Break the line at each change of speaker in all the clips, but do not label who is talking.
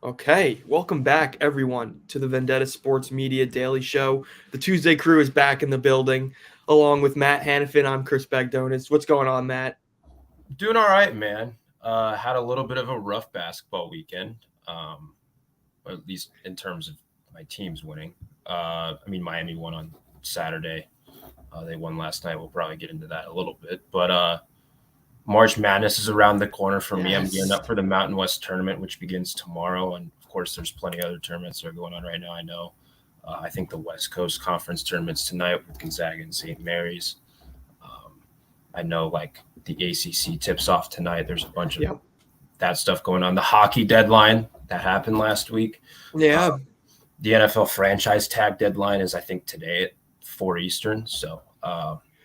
Okay, welcome back, everyone, to the Vendetta Sports Media Daily Show. The Tuesday crew is back in the building, along with Matt Hannafin. I'm Chris Bagdonis. What's going on, Matt?
Doing all right, man. Had a little bit of a rough basketball weekend, or at least in terms of my teams winning. Miami won on Saturday. They won last night. We'll probably get into that a little bit. But March Madness is around the corner for me. I'm gearing
Yes.
up for the Mountain West tournament, which begins tomorrow. And of course, there's plenty of other tournaments that are going on right now. I know. I think the West Coast Conference tournaments tonight with Gonzaga and St. Mary's. Um, I know like the ACC tips off tonight. There's a bunch of
Yep.
that stuff going on. The hockey deadline that happened last week.
Yeah.
The NFL franchise tag deadline is, I think, today at 4 Eastern. So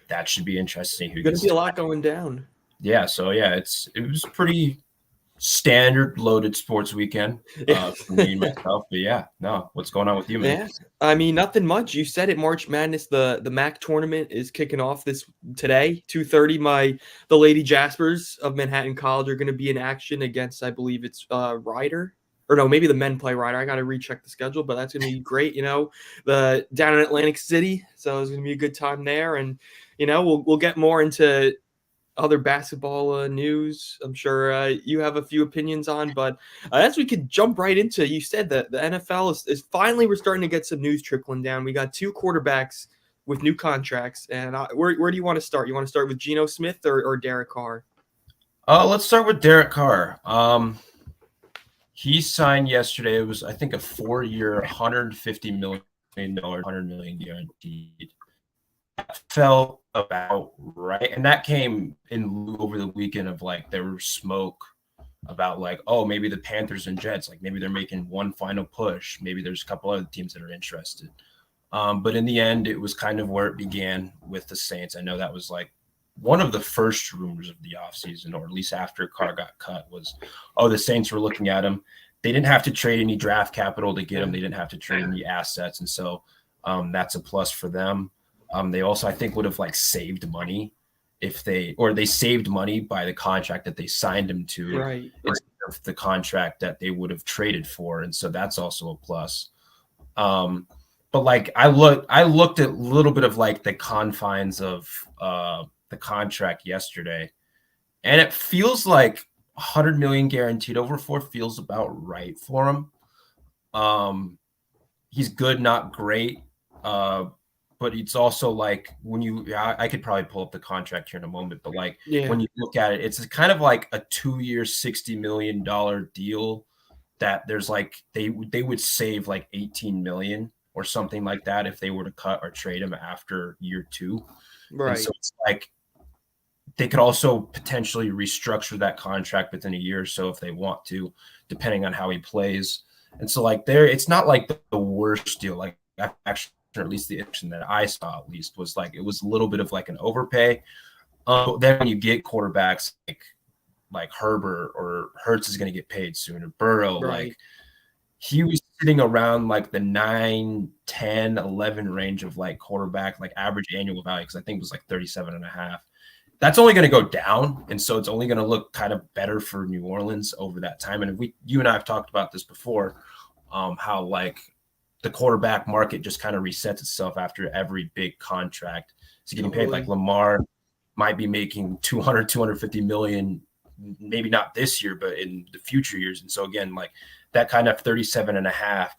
that should be interesting.
Going to be a lot going down.
Yeah. So, yeah, it was pretty standard loaded sports weekend for me and myself. But, yeah, no, what's going on with you, man?
Yeah. I mean, nothing much. You said it. March Madness. The MAC tournament is kicking off today, 2:30. The Lady Jaspers of Manhattan College are going to be in action against, I believe it's Ryder. Or no, maybe the men play Ryder. I got to recheck the schedule, but that's going to be great. The down in Atlantic City, so it's going to be a good time there. And we'll get more into other basketball news. I'm sure you have a few opinions on, but as we could jump right into, you said that the NFL is finally, we're starting to get some news trickling down. We got two quarterbacks with new contracts, and where do you want to start? You want to start with Geno Smith or Derek Carr?
Let's start with Derek Carr. He signed yesterday. It was, I think, a 4-year, $150 million, $100 million guaranteed. That felt about right, and that came in over the weekend of like there was smoke about like, oh, maybe the Panthers and Jets, like maybe they're making one final push. Maybe there's a couple other teams that are interested. But in the end, it was kind of where it began with the Saints. I know that was like one of the first rumors of the offseason, or at least after Carr got cut, was, oh, the Saints were looking at him. They didn't have to trade any draft capital to get him. They didn't have to trade any assets. And so that's a plus for them. They also, I think, would have like saved money they saved money by the contract that they signed him to,
right,
instead of the contract that they would have traded for. And so that's also a plus. But like I looked at a little bit of like the confines of the contract yesterday, and it feels like 100 million guaranteed over 4 feels about right for him. He's good, not great. But it's also like I could probably pull up the contract here in a moment, but like when you look at it, it's kind of like a 2-year, $60 million deal that there's like, they would save like 18 million or something like that if they were to cut or trade him after year 2.
Right.
And so it's like they could also potentially restructure that contract within a year or so if they want to, depending on how he plays. And so like it's not like the worst deal. Like actually, or at least the action that I saw at least was like, it was a little bit of like an overpay. Then when you get quarterbacks like Herbert or Hurts is going to get paid soon, or Burrow,
right,
like he was sitting around like the 9, 10, 11 range of like quarterback, like average annual value. Cause I think it was like 37.5. That's only going to go down. And so it's only going to look kind of better for New Orleans over that time. And you and I have talked about this before, how like the quarterback market just kind of resets itself after every big contract. So getting paid, like Lamar might be making 250 million, maybe not this year, but in the future years. And so again, like that kind of 37.5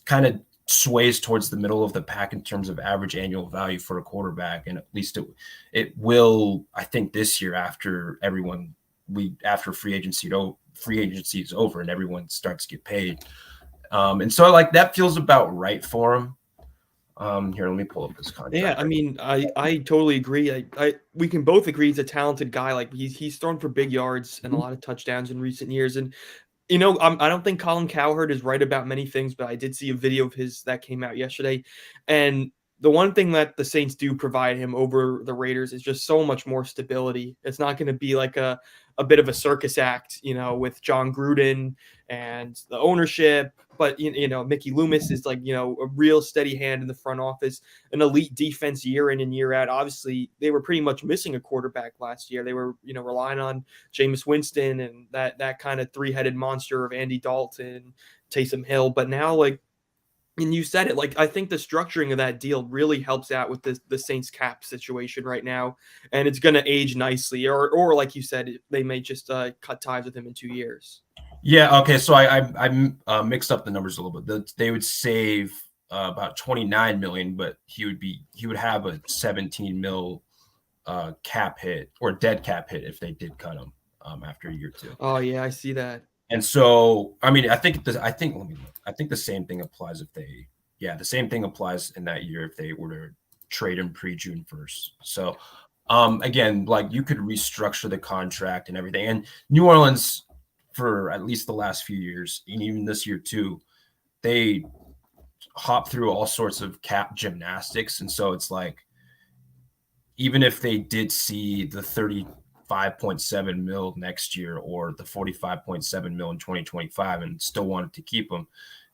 kind of sways towards the middle of the pack in terms of average annual value for a quarterback. And at least it will, I think, this year after free agency is over and everyone starts to get paid. And so like that feels about right for him. Here, let me pull up this contract.
Yeah, I mean, I totally agree. We can both agree he's a talented guy. Like he's thrown for big yards and a lot of touchdowns in recent years. And I don't think Colin Cowherd is right about many things, but I did see a video of his that came out yesterday. And the one thing that the Saints do provide him over the Raiders is just so much more stability. It's not going to be like a bit of a circus act, with John Gruden and the ownership but you know, Mickey Loomis is like, you know, a real steady hand in the front office, an elite defense year in and year out. Obviously, they were pretty much missing a quarterback last year. They were, you know, relying on Jameis Winston and that kind of three-headed monster of Andy Dalton, Taysom Hill. But now, like, and you said it, like, I think the structuring of that deal really helps out with the Saints cap situation right now, and it's going to age nicely. Or like you said, they may just cut ties with him in 2 years.
Yeah. Okay. So I mixed up the numbers a little bit. They would save about 29 million, but he would have a 17 mil cap hit or dead cap hit if they did cut him after a year or two.
Oh yeah, I see that.
And so, I mean, I think let me look. I think the same thing applies the same thing applies in that year if they were to trade him pre-June 1st. So, again, like you could restructure the contract and everything. And New Orleans, for at least the last few years, and even this year too, they hop through all sorts of cap gymnastics. And so it's like, even if they did see the 35.7 mil next year or the 45.7 mil in 2025 and still wanted to keep them,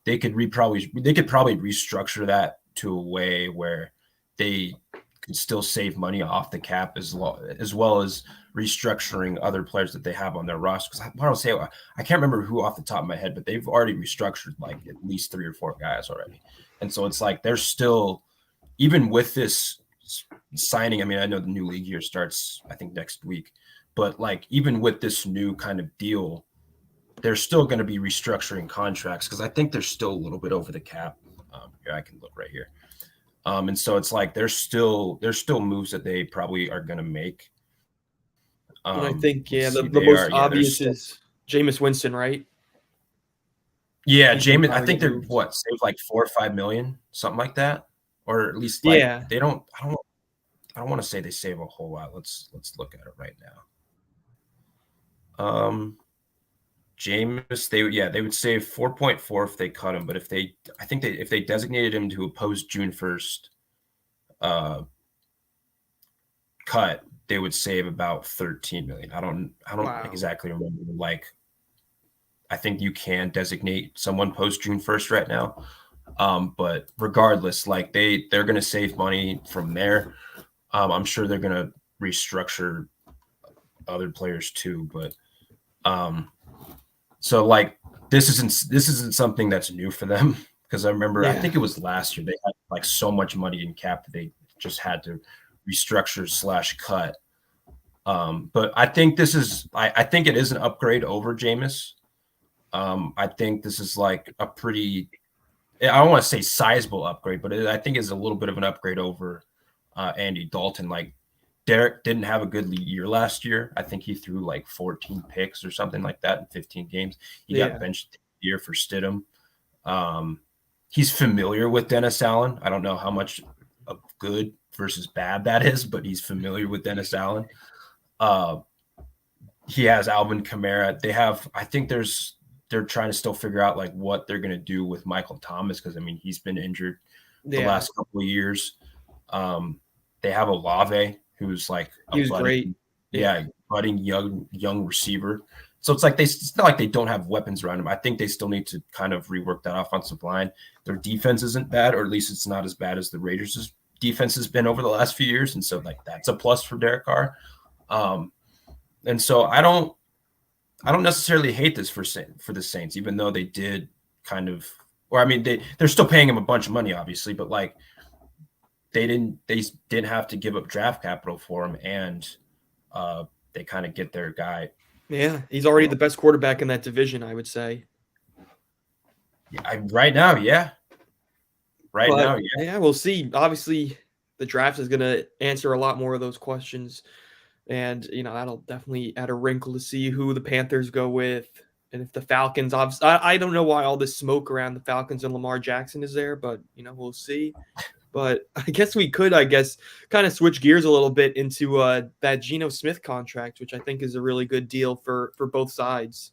they could probably restructure that to a way where they could still save money off the cap as well as restructuring other players that they have on their roster. Because I don't say, I can't remember who off the top of my head, but they've already restructured like at least 3 or 4 guys already. And so it's like they're still, even with this signing, I mean, I know the new league year starts, I think, next week, but like even with this new kind of deal, they're still going to be restructuring contracts because I think they're still a little bit over the cap. Here, I can look right here. And so it's like there's still moves that they probably are going to make.
And I think the most obvious is Jameis Winston, right?
Yeah, Jameis. I think they're saved like 4 or 5 million, something like that, or at least like they don't. I don't want to say they save a whole lot. Let's look at it right now. Jameis, they would save 4.4 if they cut him, but if they designated him to a post June 1st cut, they would save about 13 million. I don't exactly remember. Like, I think you can designate someone post June 1st right now. But regardless, like they're going to save money from there. I'm sure they're going to restructure other players too, but so like this isn't something that's new for them because I remember I think it was last year they had like so much money in cap that they just had to restructure / cut. But I think I think it is an upgrade over Jameis. I think this is like a pretty, I don't want to say sizable upgrade, but I think it's a little bit of an upgrade over Andy Dalton. Like Derek didn't have a good year last year. I think he threw like 14 picks or something like that in 15 games. He got benched the year for Stidham. He's familiar with Dennis Allen. I don't know how much of good versus bad that is, but he's familiar with Dennis Allen. He has Alvin Kamara. They're trying to still figure out like what they're going to do with Michael Thomas because I mean he's been injured the last couple of years. They have Olave, who's like
great,
budding young receiver. So it's not like they don't have weapons around him. I think they still need to kind of rework that offensive line. Their defense isn't bad, or at least it's not as bad as the Raiders' defense has been over the last few years, and so like that's a plus for Derek Carr. And so I don't necessarily hate this for the Saints, even though they did kind of, or I mean they're still paying him a bunch of money, obviously, but like they didn't have to give up draft capital for him, and they kind of get their guy.
Yeah, he's already the best quarterback in that division, I would say.
Right now, yeah.
Yeah, we'll see. Obviously, the draft is going to answer a lot more of those questions. And, you know, that'll definitely add a wrinkle to see who the Panthers go with. And if the Falcons, obviously, I don't know why all this smoke around the Falcons and Lamar Jackson is there, but, you know, we'll see. But I guess we could, kind of switch gears a little bit into that Geno Smith contract, which I think is a really good deal for both sides.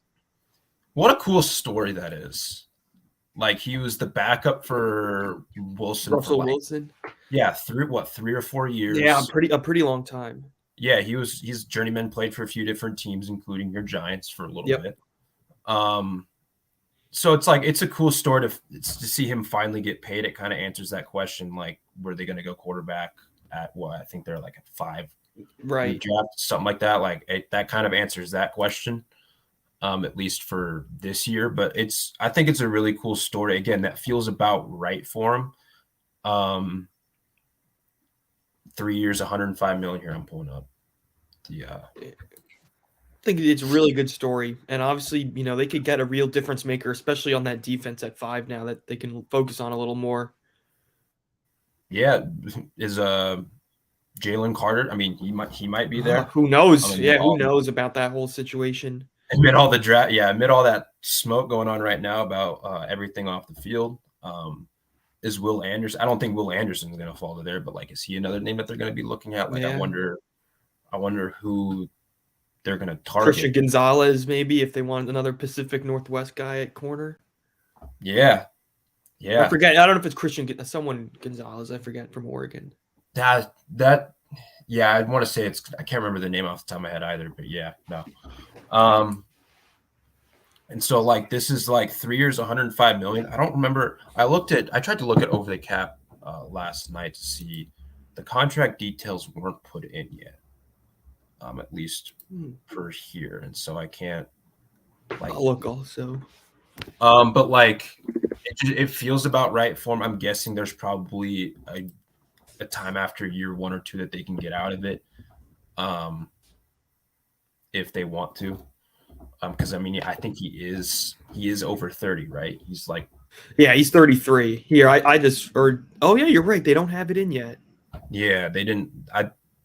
What a cool story that is. Like, he was the backup for Wilson.
Russell Wilson?
Yeah, 3 or 4 years.
Yeah, a pretty long time.
Yeah, he's journeyman, played for a few different teams, including your Giants for a little bit. so it's like it's a cool story to see him finally get paid. It kind of answers that question, like, were they going to go quarterback at what? I think they're like at 5 in the
Right.
draft, something like that. Like that kind of answers that question, at least for this year. But I think it's a really cool story. Again, that feels about right for him. 3 years, 105 million here. I'm pulling up the.
I think it's a really good story, and obviously, they could get a real difference maker, especially on that defense at 5 now that they can focus on a little more.
Yeah, is Jalen Carter. I mean, he might be there.
Who knows?
Amid
Yeah, who
all
knows about that whole situation?
amid all the draft, yeah, amid all that smoke going on right now about everything off the field. Is Will Anderson? I don't think Will Anderson is going to fall to there, but like, is he another name that they're going to be looking at? Like,
Yeah,
I wonder who they're going to
Christian
target.
Gonzalez maybe if they want another Pacific Northwest guy at corner.
Yeah,
I
yeah,
forget. I don't know if it's someone Gonzalez. I forget from Oregon.
that yeah, I want to say I can't remember the name off the top of my head either, but yeah, no. And so like this is like 3 years, 105 million. I don't remember. I tried to look at over the cap last night to see the contract details weren't put in yet. At least for here, and so I can't like
I'll look also.
but like it feels about right for him. I'm guessing there's probably a time after year 1 or 2 that they can get out of it, if they want to. Because I mean, I think he is over 30, right? He's like,
yeah, he's 33. Here, I just or oh yeah, you're right. They don't have it in yet.
yeah, they didn't.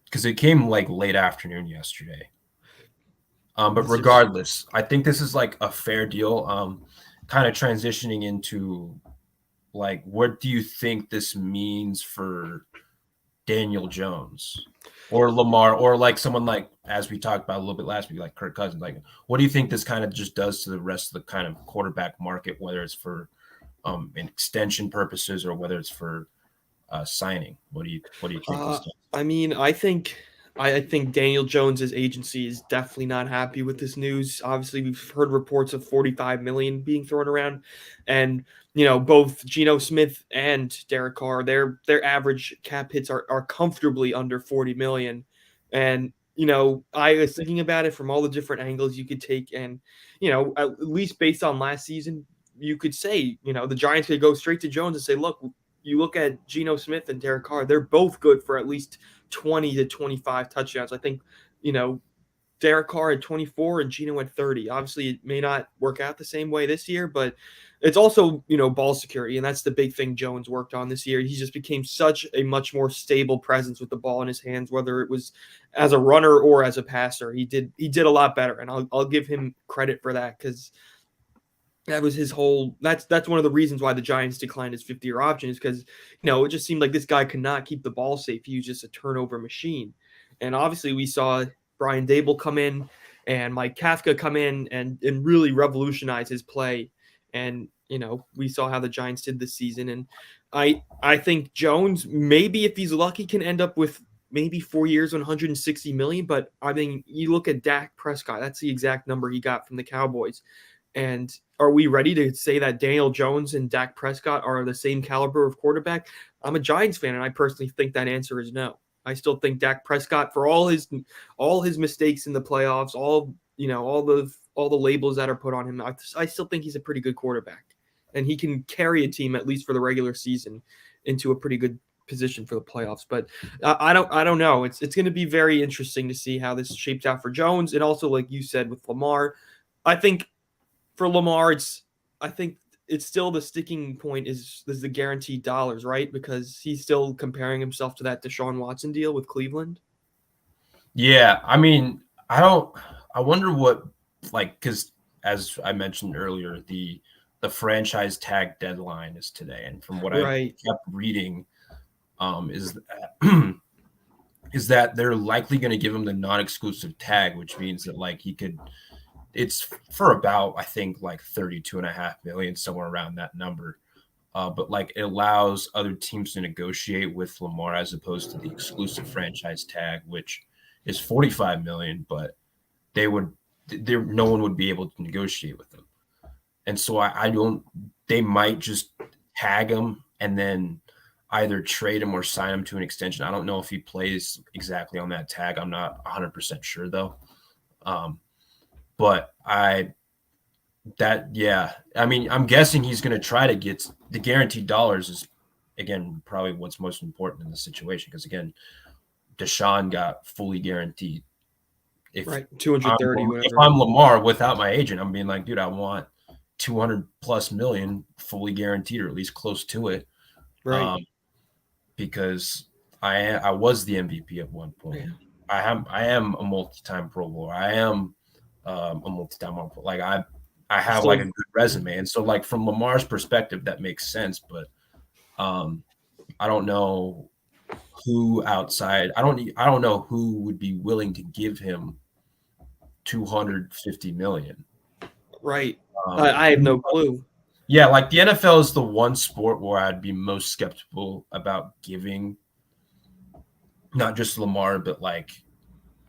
Because it came like late afternoon yesterday. But regardless, I think this is like a fair deal. Kind of transitioning into like, what do you think this means for Daniel Jones or Lamar or like someone like, as we talked about a little bit last week, like Kirk Cousins? Like, what do you think this kind of just does to the rest of the kind of quarterback market, whether it's for in extension purposes or whether it's for signing? What do you think this does?
I mean, I think Daniel Jones's agency is definitely not happy with this news. Obviously, we've heard reports of 45 million being thrown around, and both Geno Smith and Derek Carr, their average cap hits are comfortably under 40 million, and I was thinking about it from all the different angles you could take, and at least based on last season, you could say the Giants could go straight to Jones and say, look. You look at Geno Smith and Derek Carr, they're both good for at least 20 to 25 touchdowns. I think, Derek Carr had 24 and Geno had 30. Obviously, it may not work out the same way this year, but it's also, ball security. And that's the big thing Jones worked on this year. He just became such a much more stable presence with the ball in his hands, whether it was as a runner or as a passer. He did a lot better. And I'll give him credit for that because that was his whole that's one of the reasons why the Giants declined his 50-year option is because it just seemed like this guy could not keep the ball safe. He was just a turnover machine. And obviously we saw Brian Dable come in and Mike Kafka come in and really revolutionize his play. And we saw how the Giants did this season. And I think Jones, maybe if he's lucky, can end up with maybe 4 years, 160 million. But I mean, you look at Dak Prescott, that's the exact number he got from the Cowboys. And are we ready to say that Daniel Jones and Dak Prescott are the same caliber of quarterback? I'm a Giants fan, and I personally think that answer is no. I still think Dak Prescott, for all his mistakes in the playoffs, all the labels that are put on him, I still think he's a pretty good quarterback, and he can carry a team at least for the regular season into a pretty good position for the playoffs. But I don't know. It's going to be very interesting to see how this shapes out for Jones, and also like you said with Lamar, I think. For Lamar, I think it's still the sticking point is the guaranteed dollars, right? Because he's still comparing himself to that Deshaun Watson deal with Cleveland.
Yeah, I mean, I wonder what, like, because as I mentioned earlier, the franchise tag deadline is today, and from what I kept reading, is that, is that they're likely going to give him the non-exclusive tag, which means that like he could. It's for about, I think, like 32.5 million, somewhere around that number. But like it allows other teams to negotiate with Lamar as opposed to the exclusive franchise tag, which is 45 million, but no one would be able to negotiate with them. And so I don't. They might just tag him and then either trade him or sign him to an extension. I don't know if he plays exactly on that tag. I'm not 100% sure though. But yeah. I mean, I'm guessing he's going to try to get the guaranteed dollars is again probably what's most important in this situation because again, Deshaun got fully guaranteed. If
Right, 230,
if
whatever.
I'm Lamar without my agent, I'm being like, dude, I want 200 plus million fully guaranteed or at least close to it.
Right.
Because I was the MVP at one point.
Yeah.
I am a multi-time Pro Bowler. I am a multi-time All Pro. Like I have
So
like a good resume, and so like from Lamar's perspective, that makes sense. But I don't know who outside. I don't know who would be willing to give him 250 million.
right. I have no clue.
Yeah, like the NFL is the one sport where I'd be most skeptical about giving not just Lamar, but like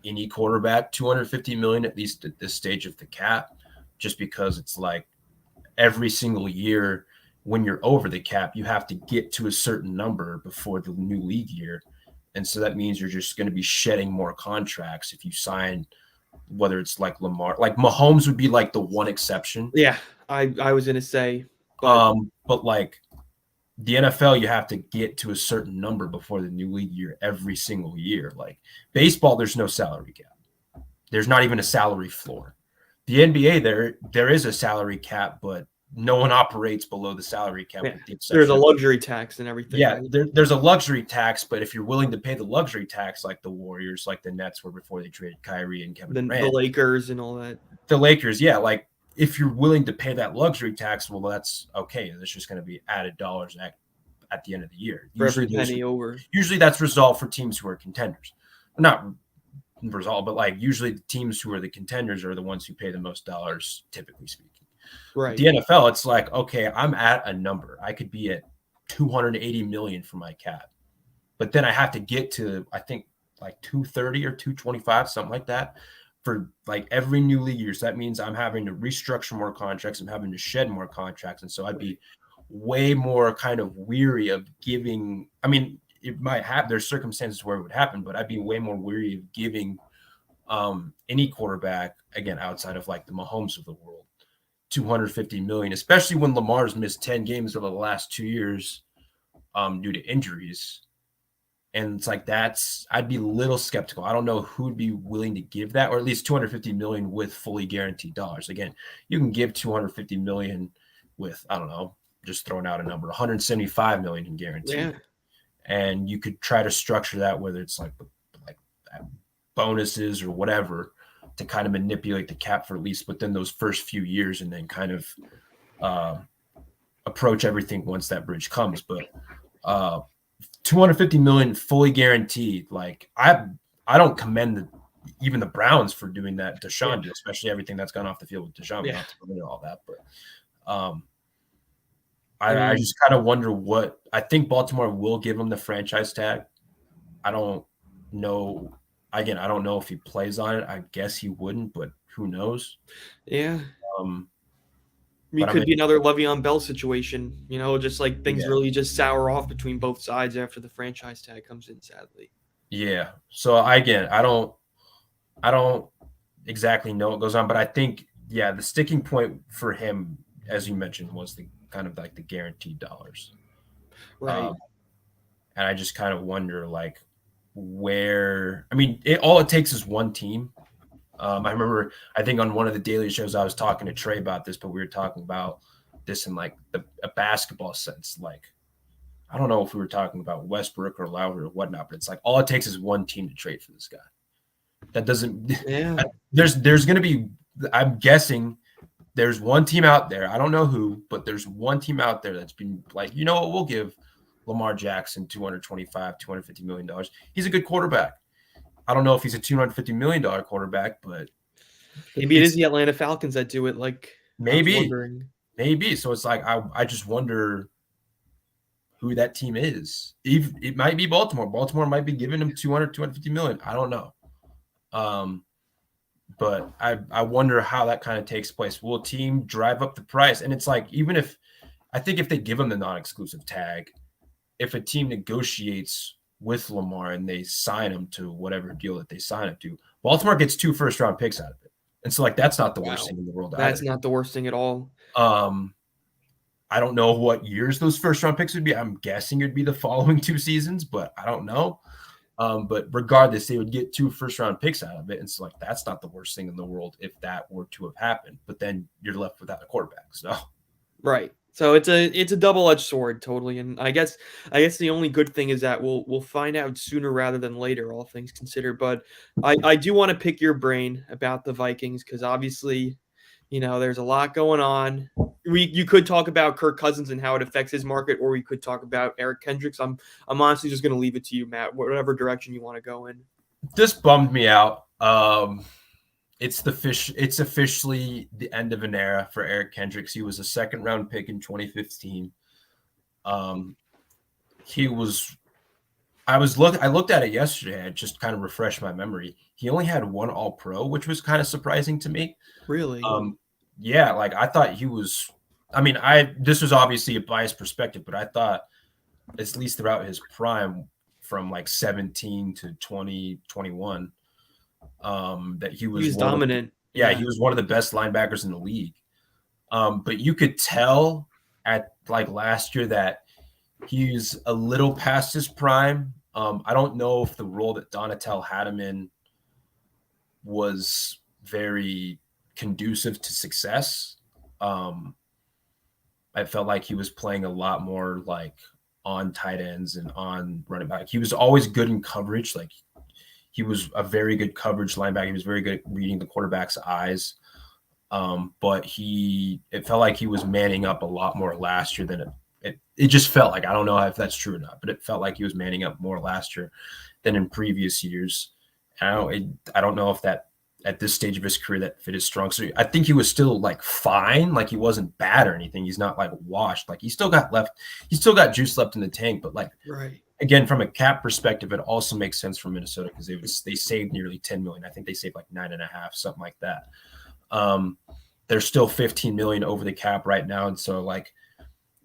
any quarterback 250 million, at least at this stage of the cap, just because it's like every single year when you're over the cap, you have to get to a certain number before the new league year. And so that means you're just going to be shedding more contracts if you sign, whether it's like Lamar, like Mahomes would be like the one exception.
Yeah, I was gonna say, but
like the NFL, you have to get to a certain number before the new league year every single year. Like baseball, there's no salary cap. There's not even a salary floor. The NBA, there is a salary cap, but no one operates below the salary cap.
yeah,
With the exception
there's a
of,
luxury tax and everything.
yeah,
Right?
there's a luxury tax, but if you're willing to pay the luxury tax, like the Warriors, like the Nets were before they traded Kyrie and Kevin
Then the
Durant,
Lakers and all that.
the Lakers, yeah, like if you're willing to pay that luxury tax, well, that's okay. That's just going to be added dollars at the end of the year.
For every penny over.
Usually that's resolved for teams who are contenders. Not resolved, but like usually the teams who are the contenders are the ones who pay the most dollars, typically speaking.
Right.
The NFL, it's like, okay, I'm at a number. I could be at 280 million for my cap. But then I have to get to, I think, like 230 or 225, something like that, for like every new league year. So that means I'm having to restructure more contracts. I'm having to shed more contracts. And so I'd be way more kind of weary of giving. I mean, it might have, there's circumstances where it would happen, but I'd be way more weary of giving any quarterback, again, outside of like the Mahomes of the world, 250 million, especially when Lamar's missed 10 games over the last 2 years due to injuries. And it's like, I'd be a little skeptical. I don't know who'd be willing to give that, or at least 250 million with fully guaranteed dollars. Again, you can give 250 million with, I don't know, just throwing out a number, 175 million in guarantee.
Yeah.
And you could try to structure that, whether it's like bonuses or whatever, to kind of manipulate the cap for at least within those first few years, and then kind of approach everything once that bridge comes. But 250 million fully guaranteed. Like I don't commend even the Browns for doing that Deshaun deal, especially everything that's gone off the field with Deshaun. We don't have to go into all that, but I just kind of wonder what I think Baltimore will give him the franchise tag. I don't know. Again, I don't know if he plays on it. I guess he wouldn't, but who knows?
Yeah. It could be another Le'Veon Bell situation, just like things really just sour off between both sides after the franchise tag comes in, sadly.
Yeah. So I don't exactly know what goes on, but I think, yeah, the sticking point for him, as you mentioned, was the kind of like the guaranteed dollars.
Right.
And I just kind of wonder, like, where, I mean, all it takes is one team. I remember, I think on one of the daily shows, I was talking to Trey about this, but we were talking about this in like a basketball sense. Like, I don't know if we were talking about Westbrook or Lowry or whatnot, but it's like all it takes is one team to trade for this guy. That doesn't.
Yeah.
There's going to be. I'm guessing there's one team out there. I don't know who, but there's one team out there that's been like, you know what, we'll give Lamar Jackson $250 million. He's a good quarterback. I don't know if he's a $250 million quarterback, but
maybe it is the Atlanta Falcons that do it. Like,
maybe. So it's like, I just wonder who that team is. It might be Baltimore. Baltimore might be giving him 250 million. I don't know. but I wonder how that kind of takes place. Will a team drive up the price? And it's like, even if I think if they give him the non-exclusive tag, if a team negotiates with Lamar and they sign him to whatever deal that they sign him to, Baltimore gets 2 first-round picks out of it. And so like that's not the worst
Wow.
thing in the world
That's
either.
not the worst thing at all.
I don't know what years those first-round picks would be. I'm guessing it'd be the following 2 seasons, but I don't know. But regardless, they would get 2 first-round picks out of it. And so like that's not the worst thing in the world if that were to have happened. But then you're left without a quarterback. So
Right. So it's a double-edged sword, totally. And I guess the only good thing is that we'll find out sooner rather than later, all things considered. But I do want to pick your brain about the Vikings because obviously, there's a lot going on. You could talk about Kirk Cousins and how it affects his market, or we could talk about Eric Kendricks. I'm honestly just gonna leave it to you, Matt. Whatever direction you want to go in.
this bummed me out. It's officially the end of an era for Eric Kendricks. He was a second round pick in 2015. He was I looked at it yesterday. I just kind of refreshed my memory. He only had 1 All Pro, which was kind of surprising to me.
Really?
Yeah, like I thought he was. I mean, this was obviously a biased perspective, but I thought at least throughout his prime, from like 17 to 2021, that he
He
was
was
one of
dominant.
yeah,
Yeah.
he was one of the best linebackers in the league. But you could tell at like last year that he's a little past his prime. I don't know if the role that Donatel had him in was very conducive to success. I felt like he was playing a lot more like on tight ends and on running back. He was always good in coverage. Like he was a very good coverage linebacker. He was very good at reading the quarterback's eyes. But it felt like he was manning up a lot more last year than it just felt like. I don't know if that's true or not, but it felt like he was manning up more last year than in previous years. And I don't know if that at this stage of his career that fit his strong. So I think he was still like fine, like he wasn't bad or anything. He's not like washed. Like he still got juice left in the tank. But like
Right.
again, from a cap perspective, it also makes sense for Minnesota because they saved nearly 10 million. I think they saved like 9.5, something like that. They're still 15 million over the cap right now, and so like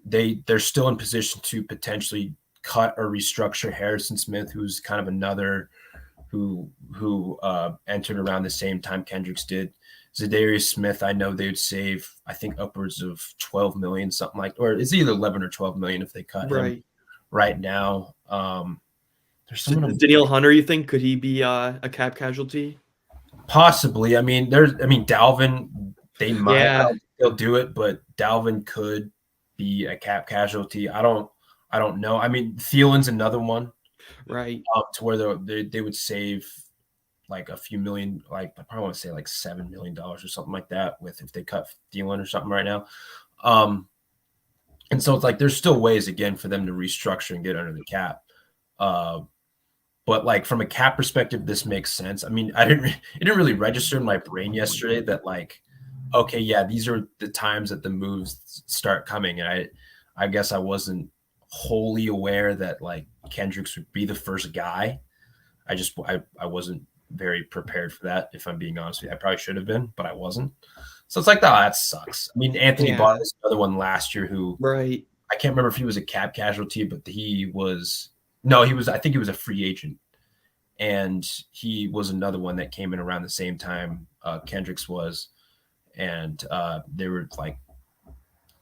they're still in position to potentially cut or restructure Harrison Smith, who's kind of another who entered around the same time Kendricks did. Zadarius Smith, I know they'd save, I think, upwards of 12 million, something like, or it's either 11 or 12 million if they cut him right now. There's someone
Danielle Hunter, you think could he be a cap casualty?
Possibly. I mean, Dalvin, they might.
Yeah.
They'll do it, but Dalvin could be a cap casualty. I don't know. I mean, Thielen's another one,
Right.
to where they would save like a few million, like I probably want to say like $7 million or something like that with if they cut Thielen or something right now. And so it's like there's still ways again for them to restructure and get under the cap. But like from a cap perspective, this makes sense. I mean, it didn't really register in my brain yesterday that like, okay, yeah, these are the times that the moves start coming. And I guess I wasn't wholly aware that like Kendricks would be the first guy. I wasn't very prepared for that. If I'm being honest with you, I probably should have been, but I wasn't. So it's like, oh, that sucks. I mean, Anthony Barr was another one last year who
Right.
I can't remember if he was a cap casualty, but I think he was a free agent. And he was another one that came in around the same time Kendricks was. And they were like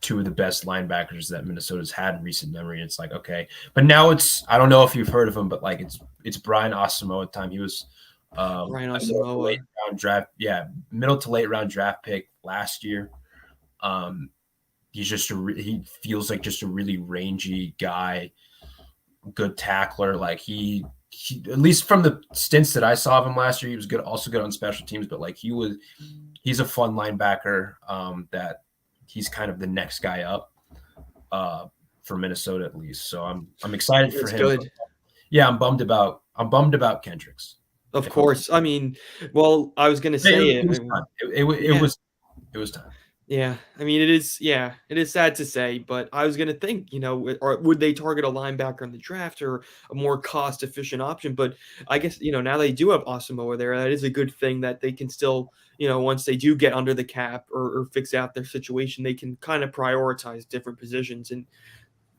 2 of the best linebackers that Minnesota's had in recent memory. And it's like, okay. But now I don't know if you've heard of him, but like it's Brian Asamoah time. He was
Brian Asamoah.
middle to late round draft pick last year. He's just he feels like just a really rangy guy, good tackler. Like he at least from the stints that I saw of him last year, he was good, also good on special teams. But like he's a fun linebacker. That he's kind of the next guy up for Minnesota at least. So I'm excited for him.
Good.
Yeah, I'm bummed about Kendricks.
Of course. I mean, well, I was going to say
it was time. It was time.
Yeah, I mean, it is. Yeah, it is sad to say, but I was gonna think, or would they target a linebacker in the draft or a more cost-efficient option? But I guess now they do have Asamoah there. That is a good thing that they can still, once they do get under the cap or fix out their situation, they can kind of prioritize different positions and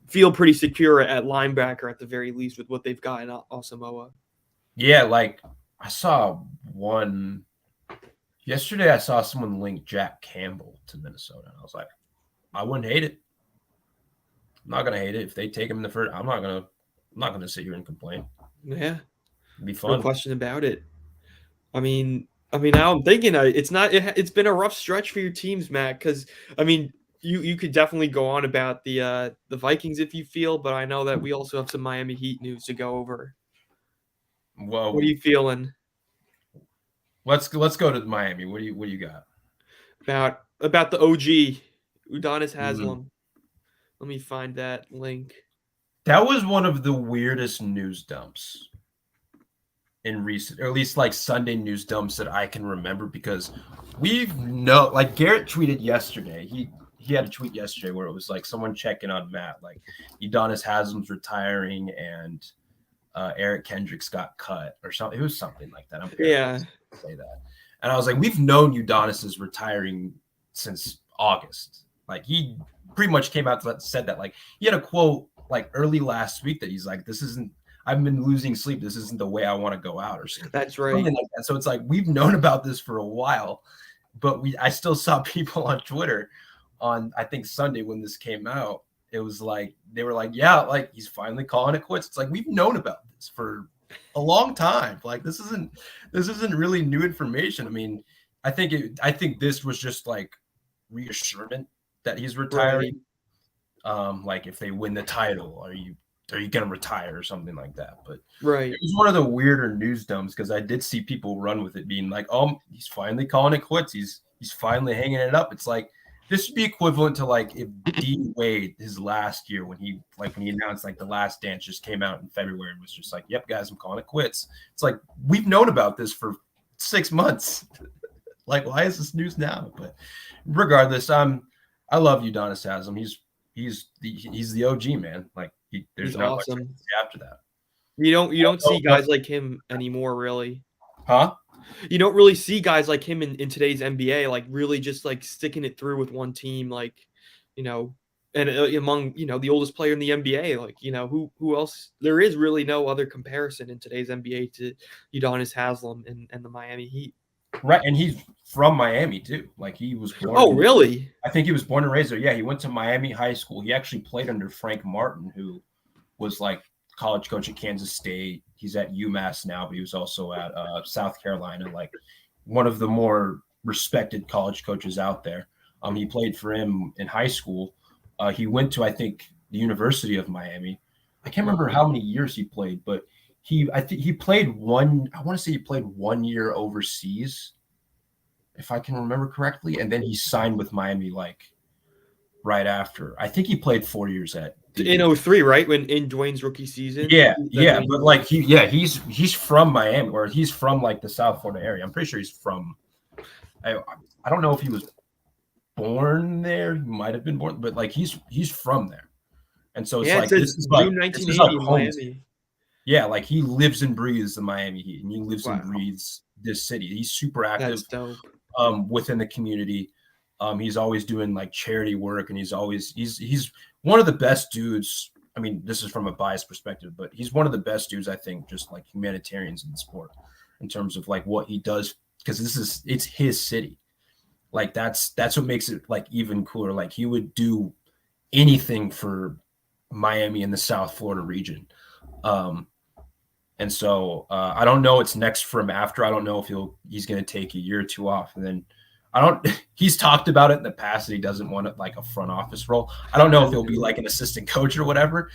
feel pretty secure at linebacker at the very least with what they've got in Asamoah.
Yeah, like I saw one yesterday. I saw someone link Jack Campbell to Minnesota, and I was like, I wouldn't hate it. I'm not gonna hate it if they take him in the first. I'm not gonna sit here and complain.
Yeah,
It'd be
no
fun.
question about it. Now I'm thinking it's not. It's been a rough stretch for your teams, Matt. Because you could definitely go on about the Vikings if you feel, but I know that we also have some Miami Heat news to go over. What are
Well,
you feeling
let's go to Miami. What do you got?
about the OG Udonis
Mhm.
Haslam? Let me find that link.
That was one of the weirdest news dumps in recent, or at least like Sunday news dumps that I can remember, because like Garrett tweeted yesterday. He had a tweet yesterday where it was like someone checking on Matt, like Udonis Haslam's retiring and Eric Kendricks got cut or something. It was something like that. I'm
Yeah,
paraphrasing to say that. And I was like, we've known Udonis is retiring since August. Like he pretty much came out and said that. Like he had a quote like early last week that he's like, this isn't, I've been losing sleep. This isn't the way I want to go out or something
that's right.
like that. So it's like, we've known about this for a while, but I still saw people on Twitter on, I think Sunday when this came out, it was like they were like, yeah, like he's finally calling it quits. It's like we've known about this for a long time. Like this isn't really new information. I mean, I think this was just like reassurance that he's
Right,
retiring. Like if they win the title, are you gonna retire or something like that? But it
right.
was one of the weirder news dumps because I did see people run with it, being like, "Oh, he's finally calling it quits. He's finally hanging it up." It's like this would be equivalent to like if D Wade his last year when he announced like the Last Dance just came out in February and was just like, "Yep, guys, I'm calling it quits." It's like we've known about this for 6 months. Like, why is this news now? But regardless, I love Udonis Haslam. He's the OG, man. Like
He's
there's not much I can
awesome.
say after that.
You don't see
No,
guys like him anymore, really.
huh?
You don't really see guys like him in today's NBA, like really just like sticking it through with one team, like you know, and among the oldest player in the NBA, like who else? There is really no other comparison in today's NBA to Udonis Haslam and the Miami Heat.
Right, and he's from Miami too. Like he was born
Oh,
in,
really?
I think he was born and raised there. Yeah, he went to Miami High School. He actually played under Frank Martin, who was like college coach at Kansas State. He's at UMass now, but he was also at South Carolina, like one of the more respected college coaches out there. He played for him in high school. He went to, I think, the University of Miami. I can't remember
Right.
how many years he played, but I think he played one. I want to say he played 1 year overseas, if I can remember correctly, and then he signed with Miami like right after. I think he played 4 years at the
In
U.
03, right? When in Dwayne's rookie season.
Yeah,
That's
yeah,
when he
but
moved.
like he's from Miami, or he's from like the South Florida area. I'm pretty sure he's from. I I don't know if he was born there. He might have been born, but like he's from there, and so it's
Yeah, it
like
says June
this is like
1980 in
home.
Miami.
Yeah, like he lives and breathes the Miami Heat, and he lives and
Wow,
breathes this city. He's super
that's
active
dope.
within the community. He's always doing like charity work, and he's one of the best dudes. I mean, this is from a biased perspective, but he's one of the best dudes, I think, just like humanitarians in the sport in terms of like what he does, because it's his city. Like that's what makes it like even cooler. Like he would do anything for Miami and the South Florida region. Um, and so I don't know what's next for him after. I don't know if he's going to take a year or two off, and then I don't. He's talked about it in the past that he doesn't want it like a front office role. I don't know if he'll be like an assistant coach or whatever.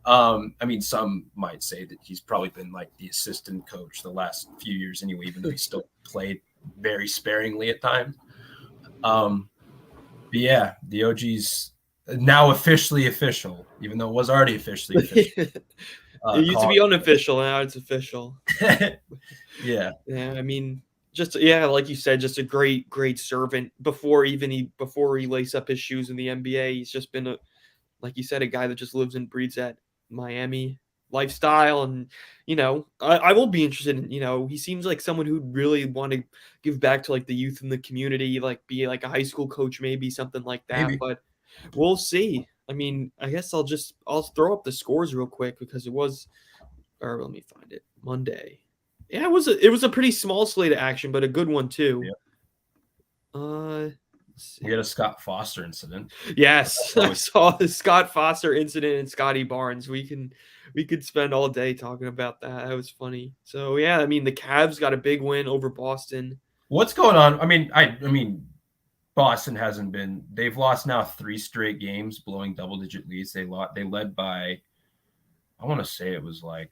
I mean, some might say that he's probably been like the assistant coach the last few years anyway, even though he still played very sparingly at times. But yeah, the OG's now officially official, even though it was already officially official.
It used to be unofficial, now it's official.
Yeah.
Yeah, I mean, Just yeah, like you said, just a great servant before he lace up his shoes in the NBA. He's just been a like you said, a guy that just lives and breathes that Miami lifestyle. And, I will be interested in, he seems like someone who'd really want to give back to like the youth in the community, like be like a high school coach, maybe something like that.
Maybe.
But we'll see. I mean, I guess I'll throw up the scores real quick because or let me find it. Monday. Yeah, it was a pretty small slate of action, but a good one too.
Yep.
Let's see.
We had a Scott Foster incident.
Yes, I saw the Scott Foster incident and Scotty Barnes. We could spend all day talking about that. That was funny. So yeah, I mean the Cavs got a big win over Boston.
What's going on? I mean, Boston hasn't been. They've lost now 3 straight games, blowing double-digit leads. They led by, I want to say it was like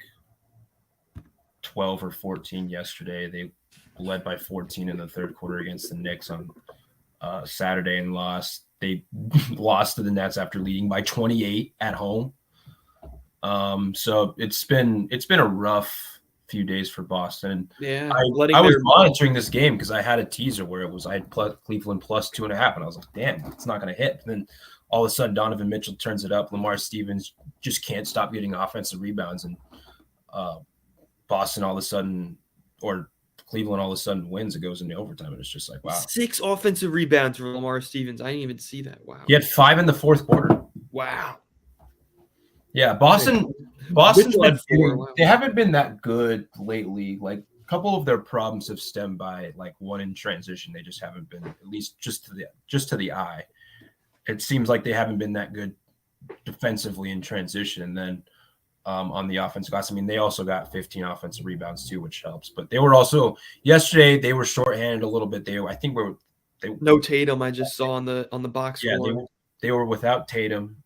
12 or 14 yesterday. They led by 14 in the third quarter against the Knicks on Saturday and lost. They lost to the Nets after leading by 28 at home. So it's been a rough few days for Boston.
Yeah,
I was monitoring this game because I had a teaser where I had Cleveland plus 2.5, and I was like, damn, it's not going to hit. And then all of a sudden, Donovan Mitchell turns it up. Lamar Stevens just can't stop getting offensive rebounds, and Boston all of a sudden, or Cleveland all of a sudden wins. It goes into overtime, and it's just like, wow.
6 offensive rebounds for Lamar Stevens. I didn't even see that. Wow.
He had 5 in the fourth quarter.
Wow.
Yeah, Boston's they haven't been that good lately. Like a couple of their problems have stemmed by like one in transition. They just haven't been, at least just to the eye. It seems like they haven't been that good defensively in transition. And then on the offensive glass, I mean, they also got 15 offensive rebounds too, which helps. But they were also yesterday they were shorthanded a little bit.
No Tatum. I just saw on the box score.
Yeah, they were without Tatum.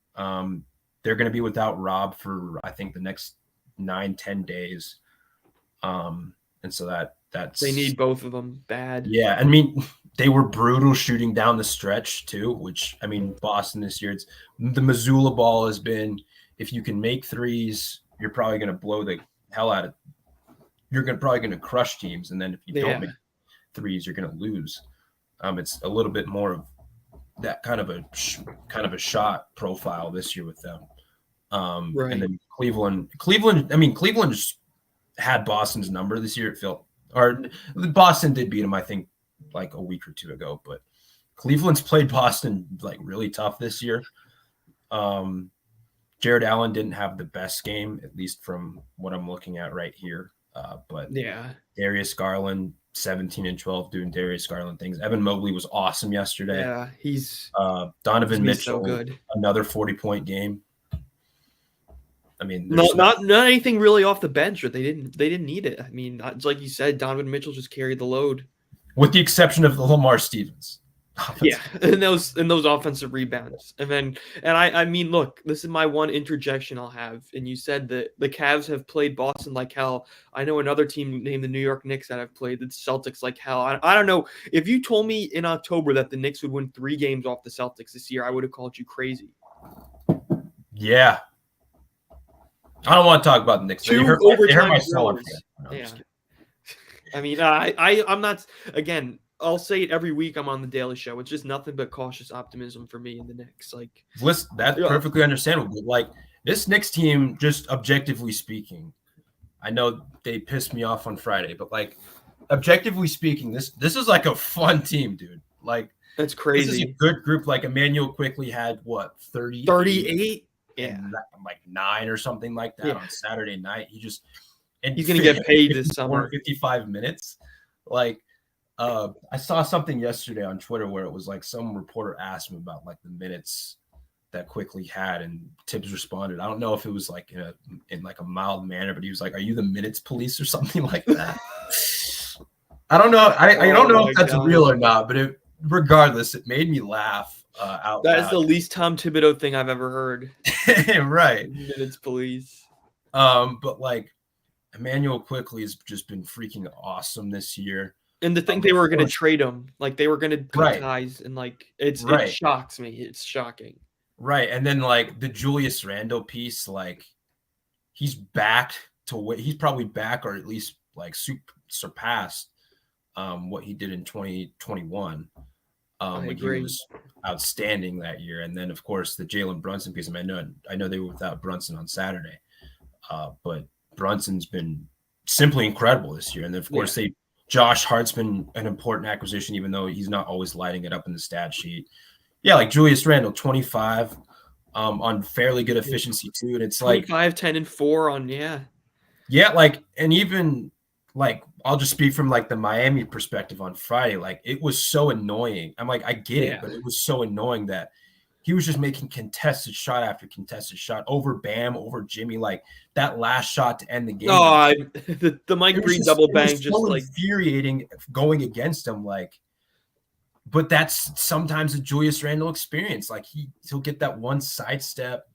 They're going to be without Rob for, I think, the next 9-10 days. And so that's
they need both of them bad.
Yeah. I mean, they were brutal shooting down the stretch too, which, I mean, Boston this year, it's the Missoula ball has been, if you can make threes, you're probably going to blow the hell out of, probably going to crush teams. And then if you don't make threes, you're going to lose. It's a little bit more of that kind of a shot profile this year with them.
Right.
And then Cleveland, just had Boston's number this year. It felt, or Boston did beat them, I think, like a week or two ago, but Cleveland's played Boston like really tough this year. Jared Allen didn't have the best game, at least from what I'm looking at right here. But
yeah,
Darius Garland, 17 and 12 doing Darius Garland things. Evan Mobley was awesome yesterday.
Yeah, he's
Donovan Mitchell,
so good.
Another 40-point game. I mean,
not anything really off the bench, but they didn't need it. I mean, like you said, Donovan Mitchell just carried the load,
with the exception of Lamar Stevens.
Yeah, and those offensive rebounds, and I mean, look, this is my one interjection I'll have. And you said that the Cavs have played Boston like hell. I know another team named the New York Knicks that have played the Celtics like hell. I don't know if you told me in October that the Knicks would win 3 games off the Celtics this year, I would have called you crazy.
Yeah, I don't want to talk about the Knicks. They hurt my soul.
Yeah. I mean, I'm not. Again, I'll say it every week. I'm on the Daily Show. It's just nothing but cautious optimism for me in the Knicks. Like,
listen, that's perfectly understandable. Like this Knicks team, just objectively speaking, I know they pissed me off on Friday, but like objectively speaking, this is like a fun team, dude. Like
that's crazy.
This is a good group. Like Emmanuel quickly had what
38. Yeah,
like 9 or something like that on Saturday night. He's
gonna get paid this summer.
55 minutes. Like, I saw something yesterday on Twitter where it was like some reporter asked him about like the minutes that Quickly had, and Tibbs responded. I don't know if it was like in like a mild manner, but he was like, "Are you the minutes police or something like that?" I don't know. I don't know if that's real or not, but regardless, it made me laugh.
That is the least Tom Thibodeau thing I've ever heard.
Right.
Minutes police.
But like Emmanuel Quickly has just been freaking awesome this year.
And to think they were going to trade him, like they were going to cut ties, and like it shocks me. It's shocking.
Right. And then like the Julius Randle piece, like he's probably back, or at least like surpassed what he did in 2021
I
when he
agree.
was outstanding that year. And then, of course, the Jalen Brunson piece. I know they were without Brunson on Saturday, but Brunson's been simply incredible this year. And then, of course, Josh Hart's been an important acquisition, even though he's not always lighting it up in the stat sheet. Yeah, like Julius Randle, 25 on fairly good efficiency too. And it's
25, 10, and 4 on
like, and even like I'll just speak from like the Miami perspective on Friday. Like it was so annoying. I'm like, I get it, but it was so annoying that he was just making contested shot after contested shot over Bam, over Jimmy, like that last shot to end the game.
Oh, the Mike Breen double bang just
so
like
infuriating going against him. Like, but that's sometimes a Julius Randle experience. Like he'll get that one sidestep,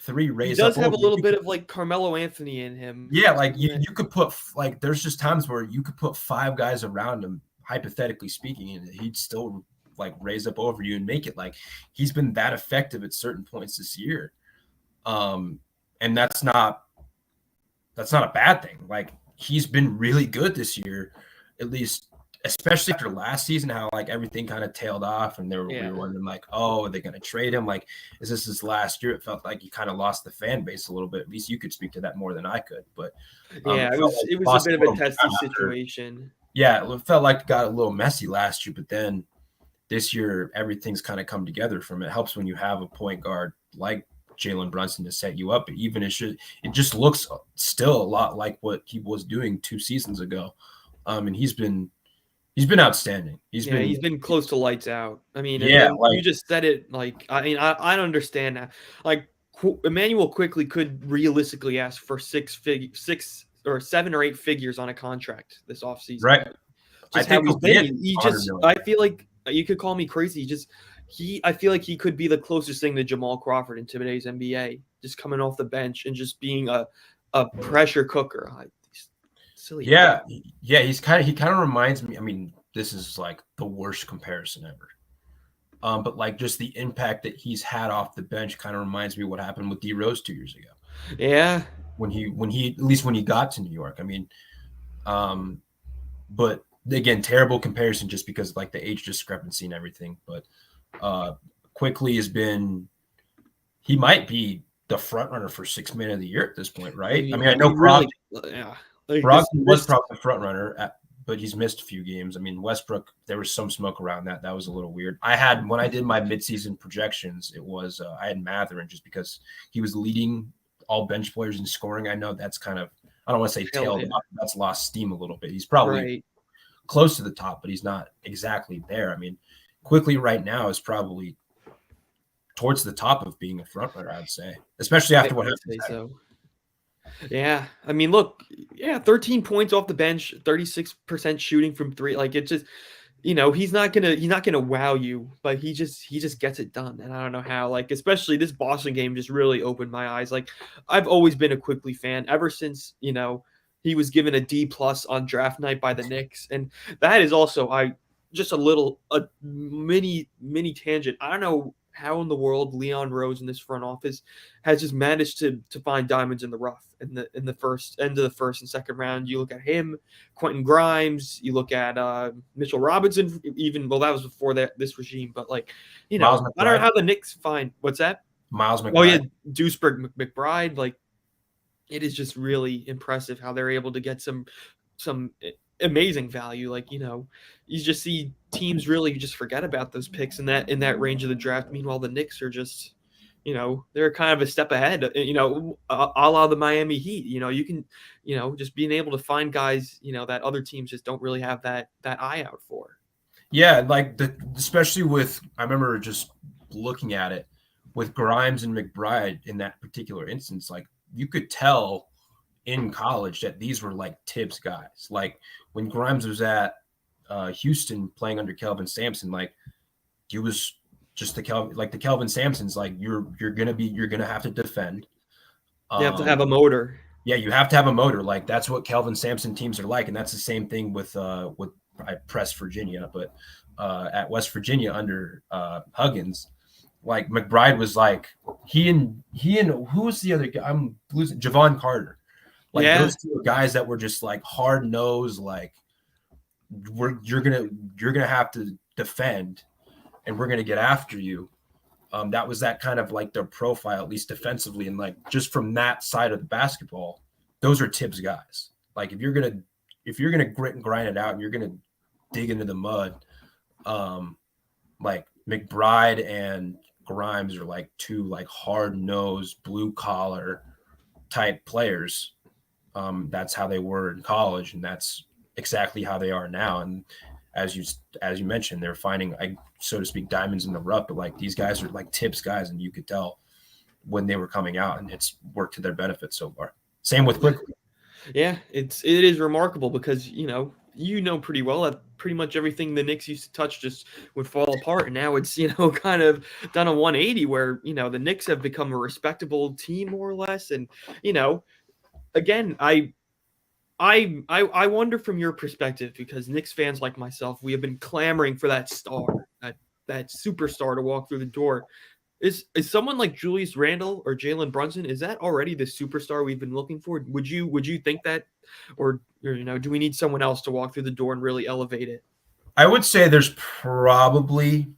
3 raise.
He does have a little bit of like Carmelo Anthony in him.
Yeah, like you could put like there's just times where you could put 5 guys around him, hypothetically speaking, and he'd still like raise up over you and make it. Like he's been that effective at certain points this year. And that's not a bad thing. Like he's been really good this year, at least especially after last season, how like everything kind of tailed off and we were wondering like, oh, are they going to trade him? Like, is this his last year? It felt like he kind of lost the fan base a little bit. At least you could speak to that more than I could. But
it was a bit of a testy situation.
Yeah, it felt like it got a little messy last year, but then this year everything's kind of come together from it. It helps when you have a point guard like Jalen Brunson to set you up. But even it just looks still a lot like what he was doing 2 seasons ago. And he's been outstanding. He's been close
to lights out. I mean,
like,
you just said it. Like, I mean, I don't understand that. Like, Emmanuel quickly could realistically ask for 6 or 7 or 8 figures on a contract this offseason.
Right.
Just how he's been. I feel like you could call me crazy. I feel like he could be the closest thing to Jamal Crawford in today's NBA, just coming off the bench and just being a pressure cooker. Silly.
Yeah. He kind of reminds me. I mean, this is like the worst comparison ever. But like just the impact that he's had off the bench kind of reminds me of what happened with D Rose 2 years ago.
Yeah.
When he at least when he got to New York. I mean, but again, terrible comparison just because of like the age discrepancy and everything. But Quickly he might be the front runner for 6th man of the year at this point, right? I mean, I know Brogdon was probably the front runner, but he's missed a few games. I mean, Westbrook, there was some smoke around that. That was a little weird. When I did my midseason projections, it was I had Mathurin just because he was leading all bench players in scoring. I know that's kind of, I don't want to say tailed off. That's lost steam a little bit. He's probably close to the top, but he's not exactly there. I mean, Quickly right now is probably towards the top of being a front runner, I'd say, especially after what happened.
So. Yeah, I mean, look, 13 points off the bench, 36% shooting from 3. Like it just, he's not gonna wow you, but he just gets it done, and I don't know how. Like especially this Boston game just really opened my eyes. Like I've always been a Quickly fan ever since he was given a D+ on draft night by the Knicks, and that is also just a mini tangent. I don't know how in the world Leon Rose in this front office has just managed to find diamonds in the rough in the end of the first and second round. You look at him, Quentin Grimes, you look at Mitchell Robinson, that was before this regime, but like, I don't know how the Knicks find what's that?
Miles McBride.
Oh yeah, Deuceberg McBride. Like it is just really impressive how they're able to get some amazing value. Like, you just see teams really just forget about those picks in that range of the draft. Meanwhile, the Knicks are just, they're kind of a step ahead, a la the Miami Heat. You can, just being able to find guys, that other teams just don't really have that eye out for.
Yeah, like especially with, I remember just looking at it with Grimes and McBride in that particular instance, like you could tell in college that these were like Tibbs guys. Like when Grimes was at Houston playing under Kelvin Sampson, like he was just the Kelvin Sampson's, like you're gonna have to defend.
You have to have a motor.
Yeah, you have to have a motor. Like that's what Kelvin Sampson teams are like, and that's the same thing with I pressed Virginia, but at West Virginia under Huggins. Like McBride was like he and who was the other guy? I'm losing Javon Carter. Like those 2 guys that were just like hard nosed, like you're gonna have to defend, and we're gonna get after you. That was that kind of like their profile, at least defensively, and like just from that side of the basketball, those are Tibbs guys. Like if you're gonna grit and grind it out, and you're gonna dig into the mud, like McBride and Grimes are like two like hard-nosed, blue-collar type players. That's how they were in college, and that's exactly how they are now. And as you mentioned, they're finding, so to speak, diamonds in the rough. But like these guys are like Tibbs guys, and you could tell when they were coming out, and it's worked to their benefit so far. Same with Quickly.
Yeah, it is remarkable because you know pretty well that pretty much everything the Knicks used to touch just would fall apart, and now it's kind of done a 180 where the Knicks have become a respectable team more or less, and again I wonder from your perspective, because Knicks fans like myself, we have been clamoring for that star, that superstar to walk through the door. Is someone like Julius Randle or Jalen Brunson, is that already the superstar we've been looking for? Would you think that, or do we need someone else to walk through the door and really elevate it?
I would say there's probably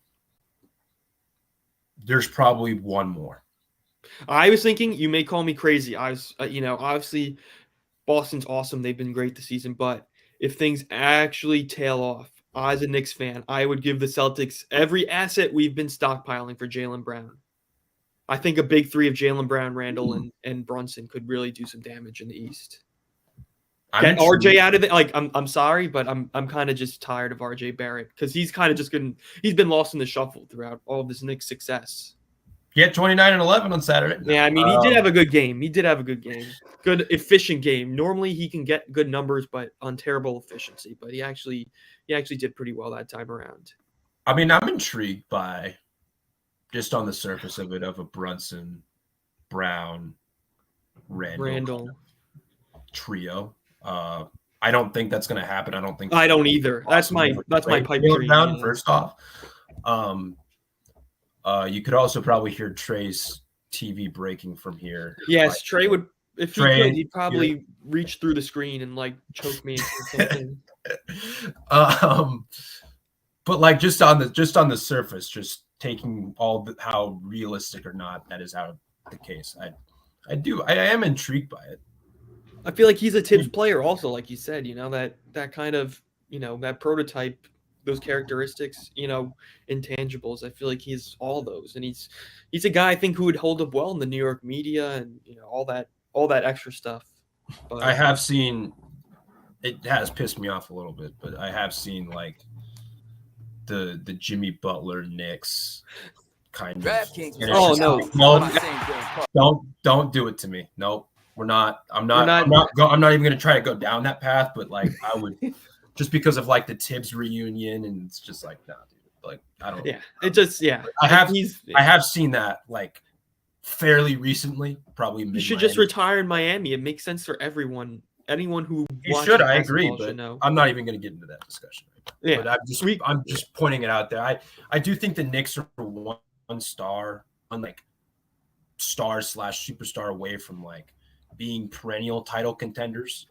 one more.
I was thinking, you may call me crazy. I was, obviously Boston's awesome. They've been great this season, but if things actually tail off, as a Knicks fan, I would give the Celtics every asset we've been stockpiling for Jaylen Brown. I think a big three of Jaylen Brown, Randall, and Brunson could really do some damage in the East. Get RJ out of it. Like I'm sorry, but I'm kind of just tired of RJ Barrett, because he's kind of he's been lost in the shuffle throughout all of this Knicks success.
He had 29 and 11 on Saturday.
Yeah, I mean, he did have a good game. Good, efficient game. Normally, he can get good numbers, but on terrible efficiency. But he actually did pretty well that time around.
I mean, I'm intrigued by, just on the surface of it, of a Brunson, Brown, Randall trio. I don't think that's going to happen. I don't either.
That's my pipe dream.
Brown, first off. You could also probably hear Trey's TV breaking from here.
Yes, like, Trey would, if he could, he'd probably reach through the screen and like choke me or something.
But like just on the surface, just taking how realistic or not that is out of the case. I am intrigued by it.
I feel like he's a Tibbs player also, like you said, that kind of, that prototype, those characteristics, intangibles. I feel like he's all those, and he's a guy I think who would hold up well in the New York media and all that extra stuff. But
I have seen, it has pissed me off a little bit, but I have seen like the Jimmy Butler Knicks kind of.
Oh
no! Don't do it to me. Nope, we're not. I'm not even going to try to go down that path. But like I would. Just because of like the Tibbs reunion, and it's just like, nah, dude. Like I don't.
Yeah, it just
I have seen that like fairly recently. Probably.
You should just retire in Miami. It makes sense for everyone. Anyone who
should. I agree, but I'm not even going to get into that discussion.
Yeah,
but I'm just pointing it out there. I do think the Knicks are one star, like star/superstar away from like being perennial title contenders.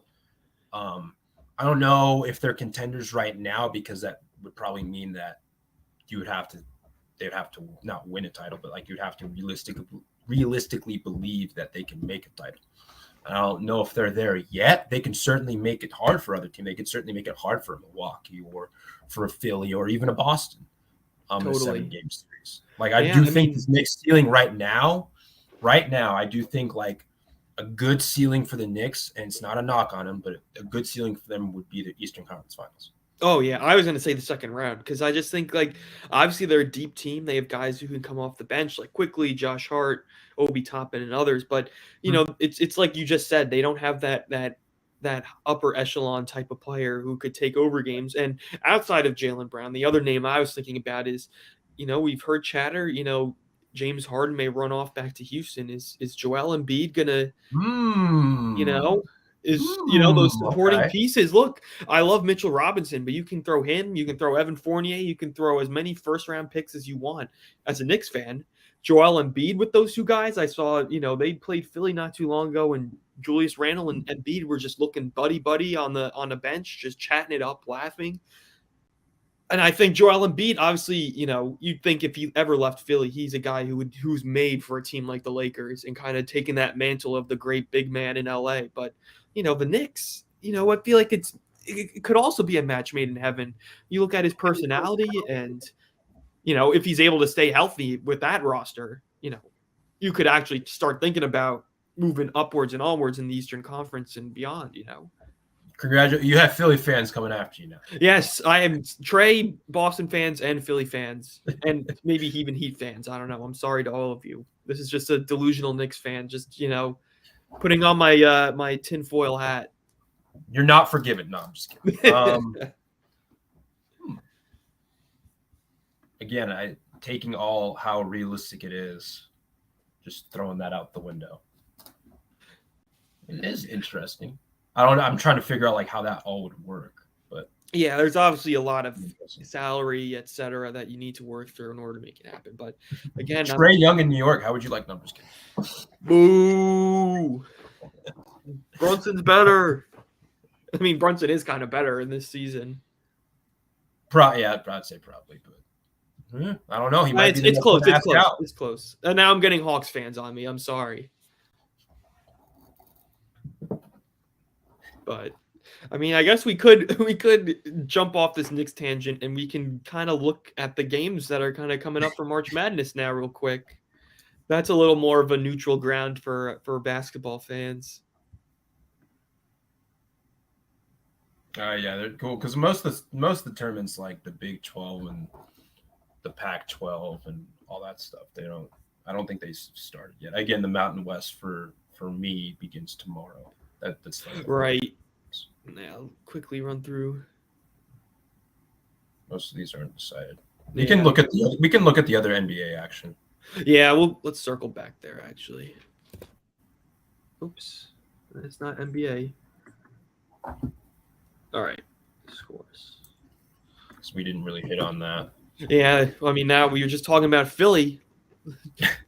I don't know if they're contenders right now, because that would probably mean that they'd have to not win a title, but like you'd have to realistically believe that they can make a title. I don't know if they're there yet. They can certainly make it hard for other teams. They can certainly make it hard for Milwaukee or for a Philly or even a Boston.
Totally.
A 7-game series. Like I think this Knicks ceiling right now, I do think like a good ceiling for the Knicks, and it's not a knock on them, but a good ceiling for them would be the Eastern Conference Finals.
Oh, yeah. I was going to say the second round, because I just think, like, obviously they're a deep team. They have guys who can come off the bench, like Quickly, Josh Hart, Obi Toppin, and others. But, it's like you just said, they don't have that upper echelon type of player who could take over games. And outside of Jaylen Brown, the other name I was thinking about is, we've heard chatter, James Harden may run off back to Houston. Is Joel Embiid gonna, those supporting pieces? Look, I love Mitchell Robinson, but you can throw him, you can throw Evan Fournier, you can throw as many first round picks as you want. As a Knicks fan, Joel Embiid with those two guys. I saw, they played Philly not too long ago, and Julius Randle and Embiid were just looking buddy on the bench, just chatting it up, laughing. And I think Joel Embiid, obviously, you'd think if he ever left Philly, he's a guy who's made for a team like the Lakers and kind of taken that mantle of the great big man in LA. But, the Knicks, I feel like it could also be a match made in heaven. You look at his personality and, if he's able to stay healthy with that roster, you could actually start thinking about moving upwards and onwards in the Eastern Conference and beyond,
Congratulations. You have Philly fans coming after you now.
Yes, I am Trey, Boston fans, and Philly fans, and maybe even Heat fans. I don't know. I'm sorry to all of you. This is just a delusional Knicks fan, just, putting on my my tinfoil hat.
You're not forgiven. No, I'm just kidding. Again, taking how realistic it is, just throwing that out the window. It is interesting. I don't know. I'm trying to figure out how that all would work, but
yeah, there's obviously a lot of salary, etc., that you need to work through in order to make it happen. But again,
Trey Young in New York, how would you like numbers?
Boo! Brunson's better. I mean, Brunson is kind of better in this season.
I'd say probably, but I don't know. He might
it's close. It's close. And now I'm getting Hawks fans on me. I'm sorry. But I mean, I guess we could jump off this Knicks tangent and we can kind of look at the games that are kind of coming up for March Madness now real quick. That's a little more of a neutral ground for basketball fans.
Yeah, they're cool because most of the tournaments like the Big 12 and the Pac-12 and all that stuff, I don't think they started yet. Again, the Mountain West for me begins tomorrow. That's
right. Now, I'll quickly run through.
Most of these aren't decided. We can look at the other NBA action.
Yeah, let's circle back there actually. Oops, that's not NBA. All right, scores.
So we didn't really hit on that.
Yeah, I mean, now we were just talking about Philly.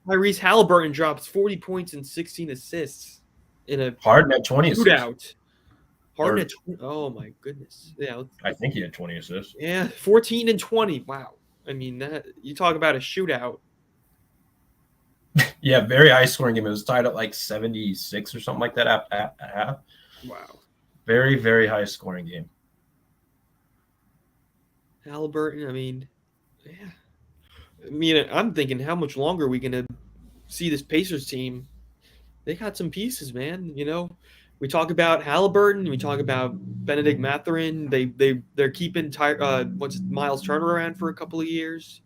Tyrese Halliburton drops 40 points and 16 assists in a
Harden at 20
shootout. Harden at 20. Oh my goodness. Yeah,
I think he had 20 assists.
Yeah, 14 and 20. Wow. I mean, that you talk about a shootout.
Yeah, very high scoring game. It was tied at 76 or something like that at half.
Wow.
Very, very high scoring game.
Halliburton, I mean, yeah. I mean, I'm thinking how much longer are we going to see this Pacers team? They got some pieces, man. We talk about Halliburton. We talk about Benedict Mathurin. They're keeping Miles Turner around for a couple of years.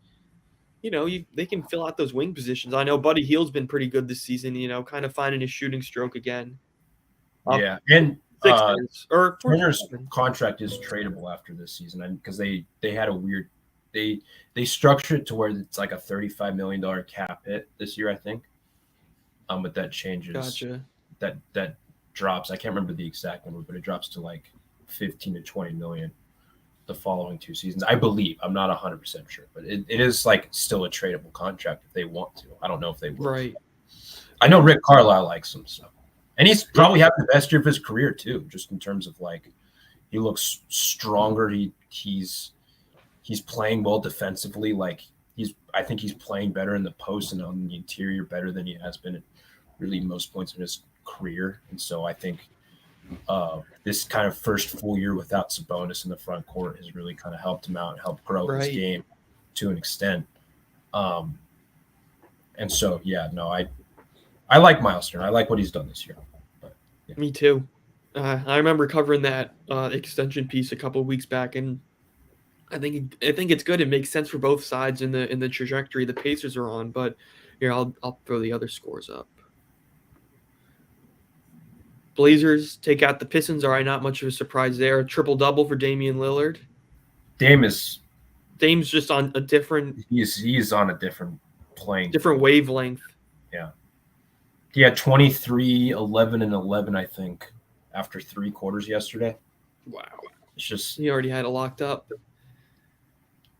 They can fill out those wing positions. I know Buddy Hield's been pretty good this season. Kind of finding his shooting stroke again.
Yeah, and Turner's
47.
contract is tradable after this season, and because they had a weird they structured it to where it's like a $35 million cap hit this year, I think. But that changes.
Gotcha.
That drops. I can't remember the exact number, but it drops to 15 to 20 million the following 2 seasons. I believe. I'm not 100% sure, but it is still a tradable contract if they want to. I don't know if they will.
Right.
I know Rick Carlisle likes him, so. And he's probably having the best year of his career too, just in terms of he looks stronger. He's playing well defensively. I think he's playing better in the post and on the interior better than he has been at really most points in his career. And so I think this kind of first full year without Sabonis in the front court has really kind of helped him out and helped grow his game to an extent. And so, I like Miles Turner. I like what he's done this year. But, yeah.
Me too. I remember covering that extension piece a couple of weeks back, and I think it's good. It makes sense for both sides in the trajectory the Pacers are on. But here, I'll throw the other scores up. Blazers take out the Pistons. All right, not much of a surprise there. Triple double for Damian Lillard.
Dame's
just on a different.
He's on a different plane.
Different wavelength.
Yeah. He had 23, 11, and 11, I think, after 3 quarters yesterday.
Wow.
It's just
he already had it locked up.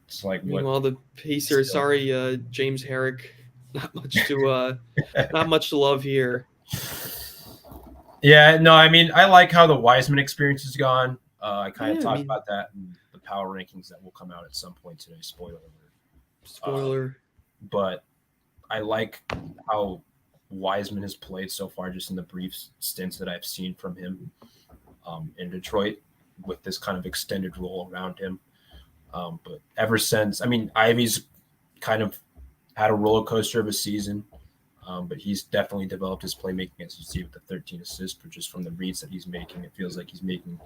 It's like
meanwhile, the Pacers. James Herrick Not much to not much to love here.
Yeah, no, I mean, I like how the Wiseman experience has gone. I kind of
Yeah, I
talked
mean,
about that in the power rankings that will come out at some point today. Spoiler alert.
spoiler.
But I like how Wiseman has played so far, just in the brief stints that I've seen from him in Detroit, with this kind of extended role around him. But ever since, I mean, Ivy's kind of had a roller coaster of a season, but he's definitely developed his playmaking, as you see with the 13 assists, but just from the reads that he's making, it feels like he's making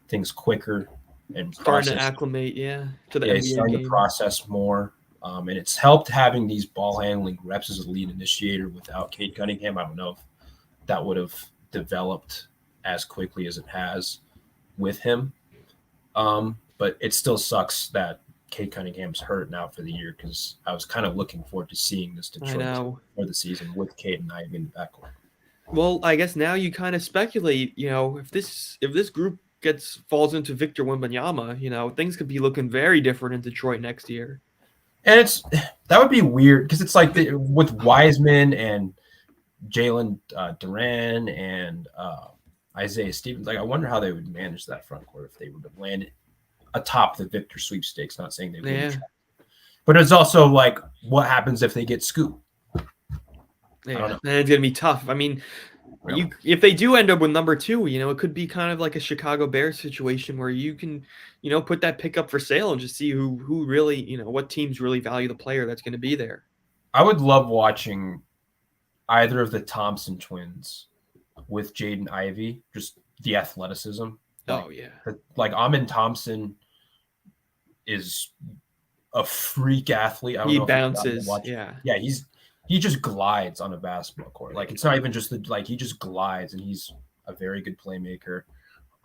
things quicker and
Starting to
process.
acclimate, yeah, to the
Yeah, he's
NBA
starting to
game.
process more. And it's helped having these ball handling reps as a lead initiator without Cade Cunningham. I don't know if that would have developed as quickly as it has with him. But it still sucks that Cade Cunningham's hurt now for the year, because I was kind of looking forward to seeing this
I
Detroit
know.
for the season with Cade and Ivy in the backcourt.
Well, I guess now you kind of speculate, if this group falls into Victor Wembanyama, things could be looking very different in Detroit next year.
And that would be weird, because it's like with Wiseman and Jalen Duran and Isaiah Stevens. Like, I wonder how they would manage that front court if they would have landed atop the Victor sweepstakes. Not saying they wouldn't,
Yeah,
but it's also like, what happens if they get scooped?
yeah, and it's gonna be tough. I mean,
Yeah.
if they do end up with number two, it could be kind of like a Chicago Bears situation where you can, put that pick up for sale and just see who really, what teams really value the player that's going to be there.
I would love watching either of the Thompson twins with Jaden Ivey, just the athleticism.
Oh yeah,
Like Amin Thompson is a freak athlete. I don't
he
know if you've gotten to
bounces.
watch.
Yeah,
Yeah, he just glides on a basketball court. Like, it's not even just he just glides, and he's a very good playmaker.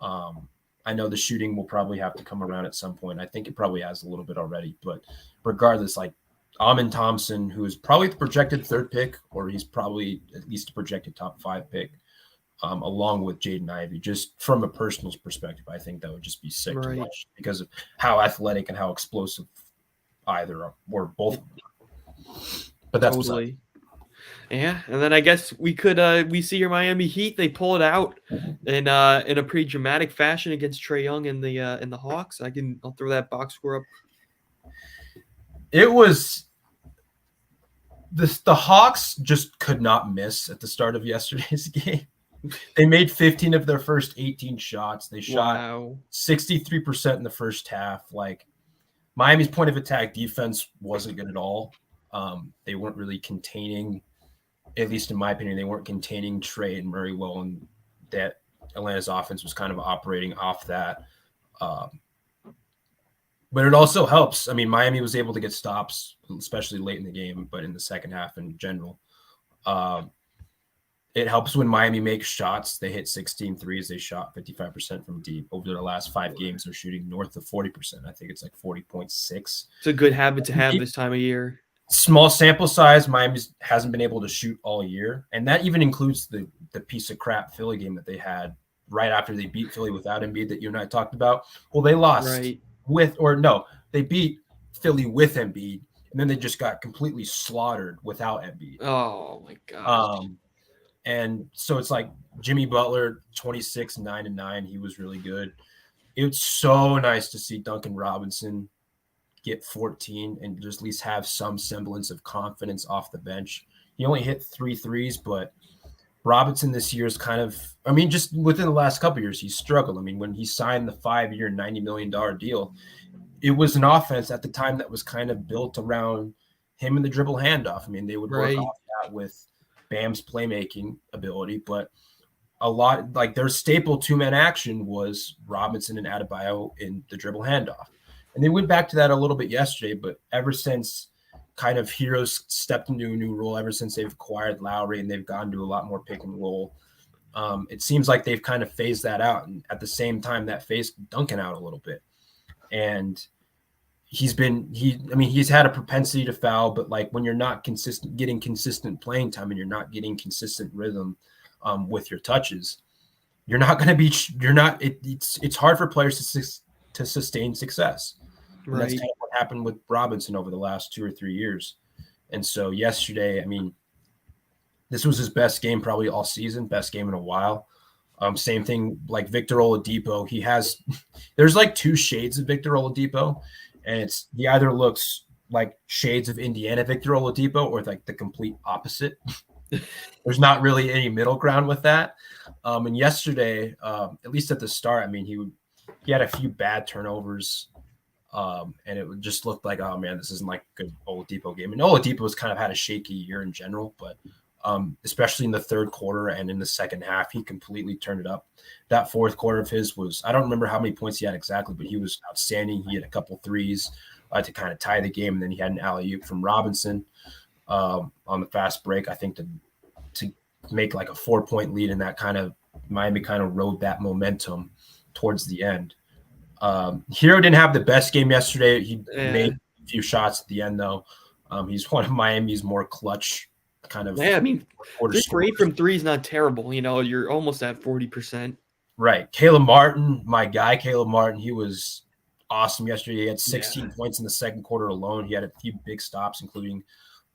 I know the shooting will probably have to come around at some point. I think it probably has a little bit already, but regardless, like Amin Thompson, who is probably the projected third pick, or he's probably at least a projected top 5 pick, along with Jaden Ivey. Just from a personal perspective, I think that would just be sick to watch, because of how athletic and how explosive either or both. But that's
totally. Yeah, and then I guess we see your Miami Heat. They pull it out in a pretty dramatic fashion against Trae Young and the Hawks. I'll throw that box score up.
It was the Hawks just could not miss at the start of yesterday's game. They made 15 of their first 18 shots. They shot 63% in the first half. Like, Miami's point of attack defense wasn't good at all. They weren't really containing, at least in my opinion, they weren't containing Trae and Murray well, and that Atlanta's offense was kind of operating off that. But it also helps. I mean, Miami was able to get stops, especially late in the game, but in the second half in general. It helps when Miami makes shots. They hit 16 threes. They shot 55% from deep. Over their last 5 games, they're shooting north of 40%. I think it's like 40.6.
It's a good habit to have this time of year.
Small sample size. Miami hasn't been able to shoot all year. And that even includes the piece of crap Philly game that they had right after they beat Philly without Embiid that you and I talked about. Well, they lost they beat Philly with Embiid, and then they just got completely slaughtered without Embiid.
Oh my gosh.
And so it's like Jimmy Butler, 26, 9-9. He was really good. It's so nice to see Duncan Robinson get 14 and just at least have some semblance of confidence off the bench. He only hit 3 threes, but Robinson this year is kind of, I mean, just within the last couple of years, he's struggled. I mean, when he signed the 5-year, $90 million deal, it was an offense at the time that was kind of built around him and the dribble handoff. I mean, they would work off that with Bam's playmaking ability, but a lot, like, their staple 2-man action was Robinson and Adebayo in the dribble handoff. And they went back to that a little bit yesterday, but ever since kind of Heroes stepped into a new role, ever since they've acquired Lowry and they've gone to a lot more pick and roll, it seems like they've kind of phased that out. And at the same time, that phased Duncan out a little bit. And he's had a propensity to foul, but like, when you're not getting consistent playing time and you're not getting consistent rhythm with your touches, you're not going to be, it's hard for players to sustain success. And that's kind of what happened with Robinson over the last 2 or 3 years. And so yesterday, I mean, this was his best game probably all season, best game in a while. Same thing like Victor Oladipo. There's like two shades of Victor Oladipo, and he either looks like shades of Indiana Victor Oladipo or like the complete opposite. There's not really any middle ground with that. And yesterday, at least at the start, I mean, he had a few bad turnovers, and it just looked like, oh man, this isn't like a good Oladipo game. And Oladipo's kind of had a shaky year in general, but especially in the third quarter and in the second half, he completely turned it up. That fourth quarter of his I don't remember how many points he had exactly, but he was outstanding. He had a couple threes to kind of tie the game, and then he had an alley-oop from Robinson on the fast break, I think, to make like a 4-point lead, and that kind of Miami kind of rode that momentum towards the end. Hero didn't have the best game yesterday. He made a few shots at the end, though. He's one of Miami's more clutch kind of.
Yeah, I mean, 3 from 3 is not terrible. You know, you're almost at 40%.
Right. Caleb Martin, my guy, Caleb Martin, he was awesome yesterday. He had 16 points in the second quarter alone. He had a few big stops, including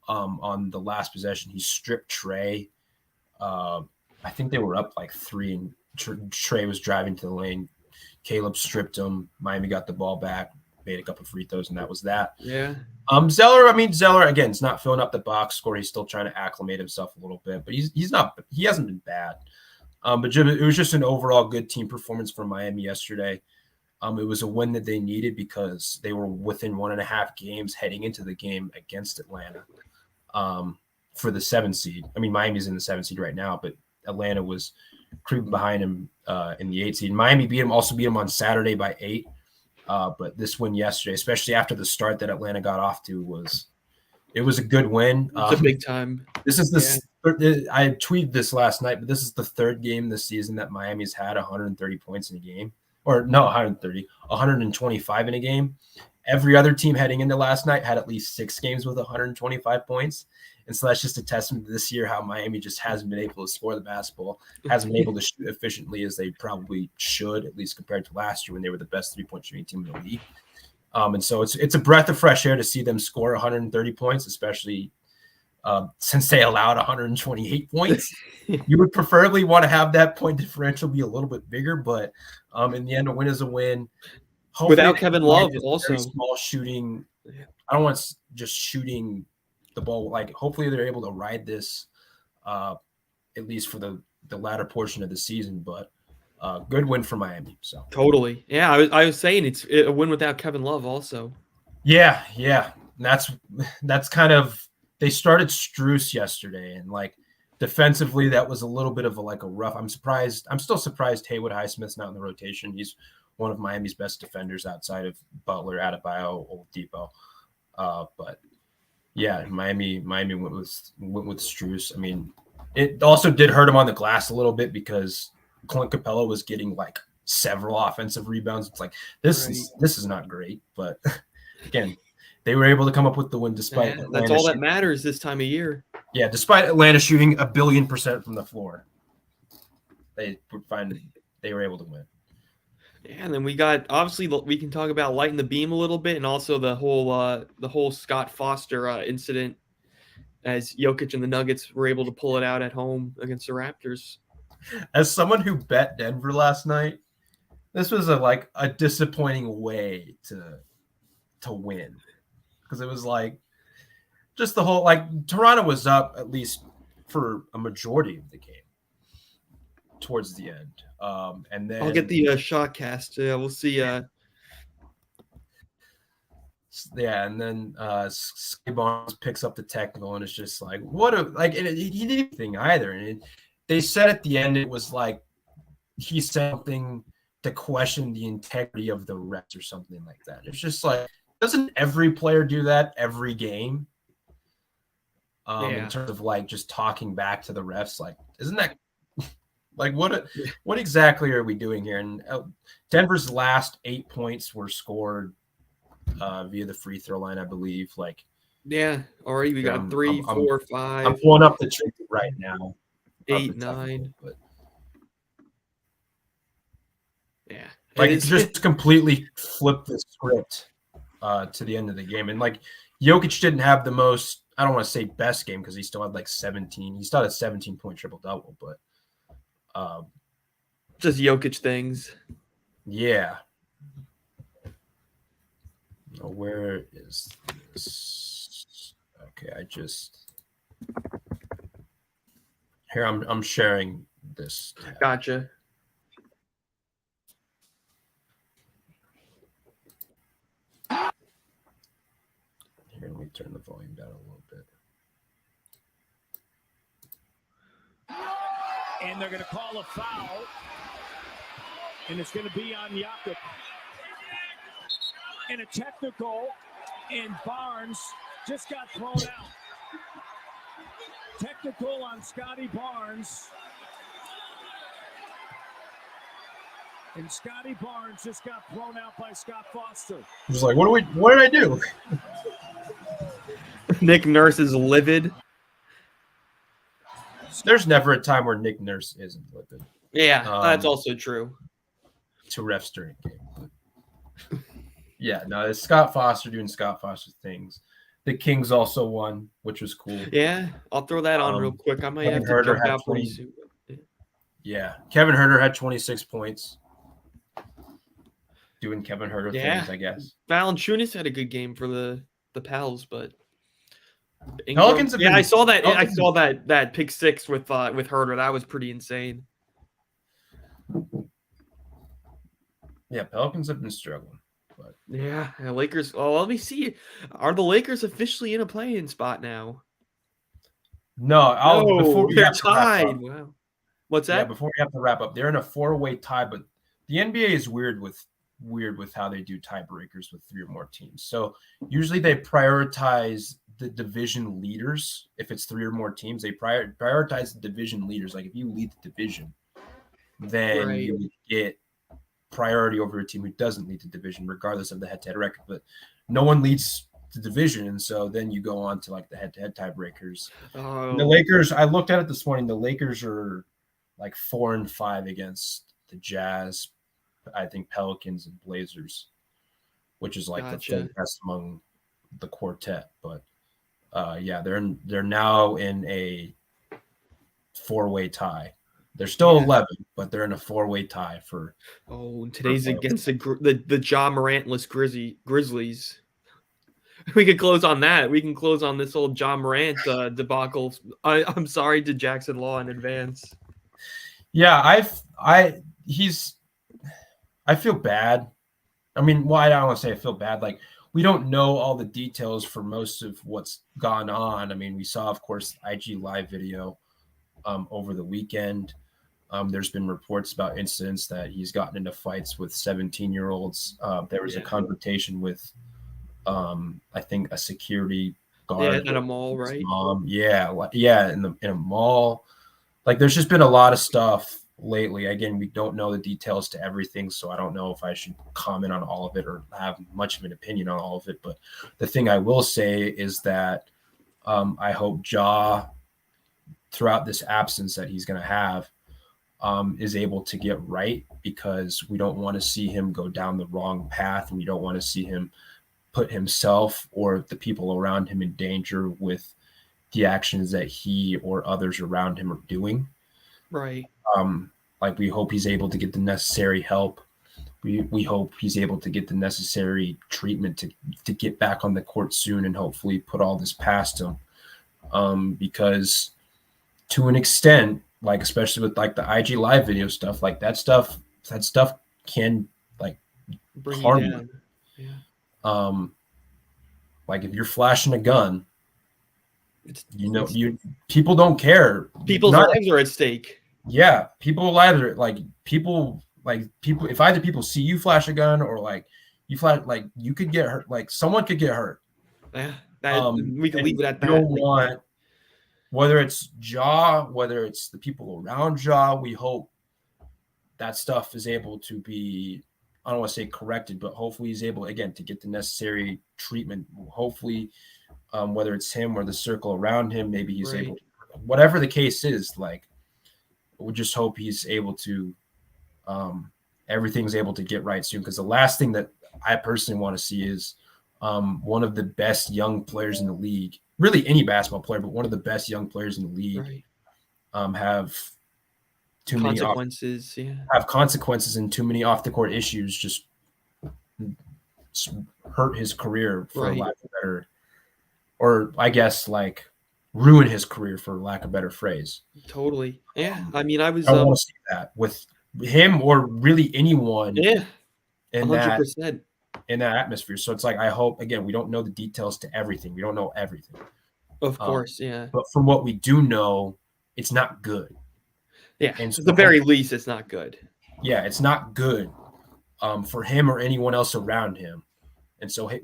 on the last possession. He stripped Trey. I think they were up like 3, and Trey was driving to the lane. Caleb stripped him. Miami got the ball back, made a couple free throws, and that was that.
Yeah.
Zeller, again, is not filling up the box score. He's still trying to acclimate himself a little bit, but he hasn't been bad. But it was just an overall good team performance for Miami yesterday. It was a win that they needed because they were within 1.5 games heading into the game against Atlanta for the 7 seed. I mean, Miami's in the 7 seed right now, but Atlanta was creeping behind him in the 8 seed. Miami also beat him on Saturday by 8. But this win yesterday, especially after the start that Atlanta got off to, was a good win.
It's a big time.
This is I tweeted this last night, but this is the third game this season that Miami's had 130 points in a game. Or no, 125 in a game. Every other team heading into last night had at least 6 games with 125 points. And so that's just a testament to this year how Miami just hasn't been able to score the basketball, hasn't been able to shoot efficiently as they probably should, at least compared to last year when they were the best 3-point shooting team in the league. And so it's a breath of fresh air to see them score 130 points, especially since they allowed 128 points. You would preferably want to have that point differential be a little bit bigger, but in the end, a win is a win. Hopefully,
without Kevin Love, also
small shooting. I don't want just shooting the ball. Like, hopefully, they're able to ride this at least for the latter portion of the season. But good win for Miami. So
totally, yeah. I was saying it's a win without Kevin Love, also. Yeah.
And that's kind of. They started Strus yesterday, and like defensively, that was a little bit of a rough. I'm still surprised Haywood Highsmith's not in the rotation. He's one of Miami's best defenders outside of Butler, Adebayo, Oladipo. But yeah, Miami went with Strus. I mean, it also did hurt him on the glass a little bit because Clint Capella was getting like several offensive rebounds. It's like this is not great, but again. They were able to come up with the win despite
that's all that matters this time of year.
Yeah, despite Atlanta shooting 1,000,000,000% from the floor. They were able to win.
Yeah, and then we got obviously we can talk about lighting the beam a little bit, and also the whole Scott Foster incident as Jokic and the Nuggets were able to pull it out at home against the Raptors.
As someone who bet Denver last night, this was a disappointing way to win. Because it was just the whole Toronto was up at least for a majority of the game towards the end, and then
I'll get the shot cast. We'll see.
Yeah, and then Sky Barnes picks up the technical, and it's just he didn't do anything either. And they said at the end it was like he said something to question the integrity of the refs or something like that. It's just doesn't every player do that every game? In terms of just talking back to the refs, isn't that what exactly are we doing here? And Denver's last 8 points were scored via the free throw line, I believe.
Already we got 3, 4, 5.
I'm pulling up the trick right now.
8, 9.
But
yeah,
it just completely flipped the script to the end of the game, and Jokic didn't have the most. I don't want to say best game because he still had like 17. He still had a 17-point triple-double, but
Just Jokic things.
yeah. Where is this? Okay, here I'm sharing this tab.
Gotcha.
Here, let me turn the volume down a little bit.
And they're going to call a foul, and it's going to be on Jakob. And a technical, and Barnes just got thrown out. Technical on Scotty Barnes. And Scotty Barnes just got thrown out by Scott Foster.
He's like, what did I do?
Nick Nurse is livid.
There's never a time where Nick Nurse isn't livid.
Yeah, that's also true.
To refs during game. Yeah, no, it's Scott Foster doing Scott Foster things. The Kings also won, which was cool.
Yeah, I'll throw that on real quick. I might
Kevin
have to jump out pretty soon.
Yeah, Kevin Huerter had 26 points. Doing Kevin Huerter things, I guess.
Valanciunas had a good game for the Pels, but
Pelicans have been,
I saw that. I saw that pick six with Huerter. That was pretty insane.
Yeah, Pelicans have been struggling. But
yeah, Lakers. Oh, let me see. Are the Lakers officially in a play-in spot now?
No,
they're tied. Wow. What's that?
Yeah, before we have to wrap up, they're in a 4-way tie, but the NBA is weird with how they do tiebreakers with 3 or more teams. So usually they prioritize the division leaders. If it's 3 or more teams, they prioritize the division leaders. Like if you lead the division, then you would get priority over a team who doesn't lead the division, regardless of the head-to-head record. But no one leads the division, and so then you go on to like the head-to-head tiebreakers. The Lakers, I looked at it this morning. The Lakers are like 4-5 against the Jazz, I think Pelicans and Blazers, which is like the third best among the quartet. But yeah, they're now in a 4-way tie. They're still 11, but they're in a 4-way tie for.
Oh, today's against the Ja Morantless Grizzlies. We could close on that. We can close on this old Ja Morant debacle. I'm sorry to Jackson Law in advance.
Yeah, I feel bad. I mean, well, I don't want to say I feel bad. Like we don't know all the details for most of what's gone on. I mean, we saw, of course, IG live video over the weekend. There's been reports about incidents that he's gotten into fights with 17-year-olds. There was a confrontation with, I think, a security guard
at a mall, right?
Mom. Yeah, in a mall. Like, there's just been a lot of stuff lately. Again, we don't know the details to everything, so I don't know if I should comment on all of it or have much of an opinion on all of it. But the thing I will say is that I hope Ja, throughout this absence that he's going to have, is able to get right, because we don't want to see him go down the wrong path, and we don't want to see him put himself or the people around him in danger with the actions that he or others around him are doing.
Right.
Like, we hope he's able to get the necessary help. We hope he's able to get the necessary treatment to get back on the court soon, and hopefully put all this past him. Because to an extent, like, especially with like the IG live video stuff, like that stuff can like
bring
harm
you down.
you. Yeah. Like if you're flashing a gun, people don't care.
People's lives are at stake.
Yeah, people either people if either people see you flash a gun or like you flash, like you could get hurt, like someone could get hurt.
Yeah, we can leave it at that.
You don't want, whether it's Ja, whether it's the people around Ja, we hope that stuff is able to be, I don't want to say corrected, but hopefully he's able, again, to get the necessary treatment. Hopefully, whether it's him or the circle around him, maybe he's able to, whatever the case is, like, we just hope he's able to, everything's able to get right soon. Because the last thing that I personally want to see is one of the best young players in the league really any basketball player, but one of the best young players in the league,
Right.
Have too many
Consequences.
have consequences and too many off the court issues just hurt his career for
Right.
lack of better, or I guess like ruin his career for lack of better phrase.
Totally. Yeah. I mean, I was.
I want to see that with him or really anyone
Yeah.
in
100%.
that atmosphere. So it's like, I hope, again, we don't know the details to everything. We don't know everything.
Of course. Yeah.
But from what we do know, it's not good.
Yeah.
And
At
so
the very least, it's not good.
Yeah, it's not good for him or anyone else around him. And so, hey,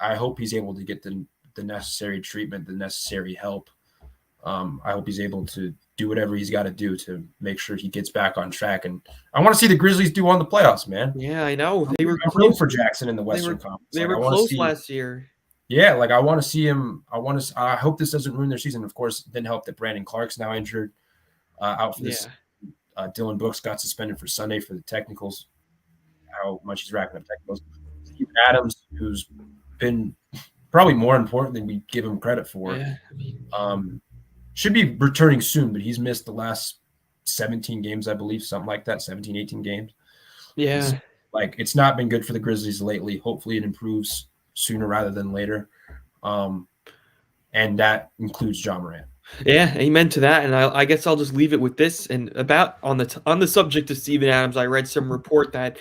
I hope he's able to get the necessary treatment, the necessary help. I hope he's able to do whatever he's got to do to make sure he gets back on track. And I want to see the Grizzlies do on the playoffs, man.
Yeah, I know.
They were close for Jackson in the Western Conference.
They were close last year.
Yeah, like I want to see him. I hope this doesn't ruin their season. Of course, it didn't help that Brandon Clark's now injured, out for this. Dylan Brooks got suspended for Sunday for the technicals. How much he's racking up technicals. Steve Adams, who's been probably more important than we give him credit for, should be returning soon, but he's missed the last 17 games, I believe, something like that, 17, 18 games.
Yeah.
It's not been good for the Grizzlies lately. Hopefully it improves sooner rather than later. And that includes Ja Morant.
Yeah, amen to that. And I guess I'll just leave it with this. And about on the subject of Steven Adams, I read some report that,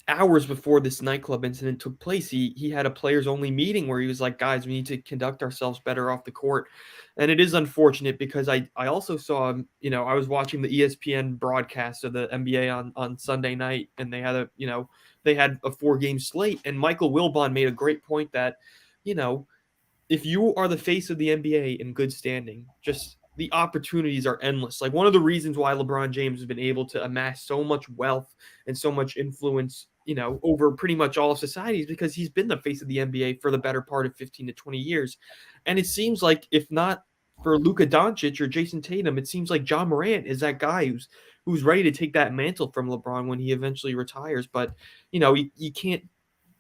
hours before this nightclub incident took place, he had a players only meeting where he was like, guys, we need to conduct ourselves better off the court. And it is unfortunate because I also saw, I was watching the ESPN broadcast of the NBA on Sunday night, and they had a 4-game slate, and Michael Wilbon made a great point that, if you are the face of the NBA in good standing, just the opportunities are endless. Like, one of the reasons why LeBron James has been able to amass so much wealth and so much influence, over pretty much all of society is because he's been the face of the NBA for the better part of 15 to 20 years. And it seems like, if not for Luka Doncic or Jason Tatum, it seems like Ja Morant is that guy who's ready to take that mantle from LeBron when he eventually retires. But, you can't,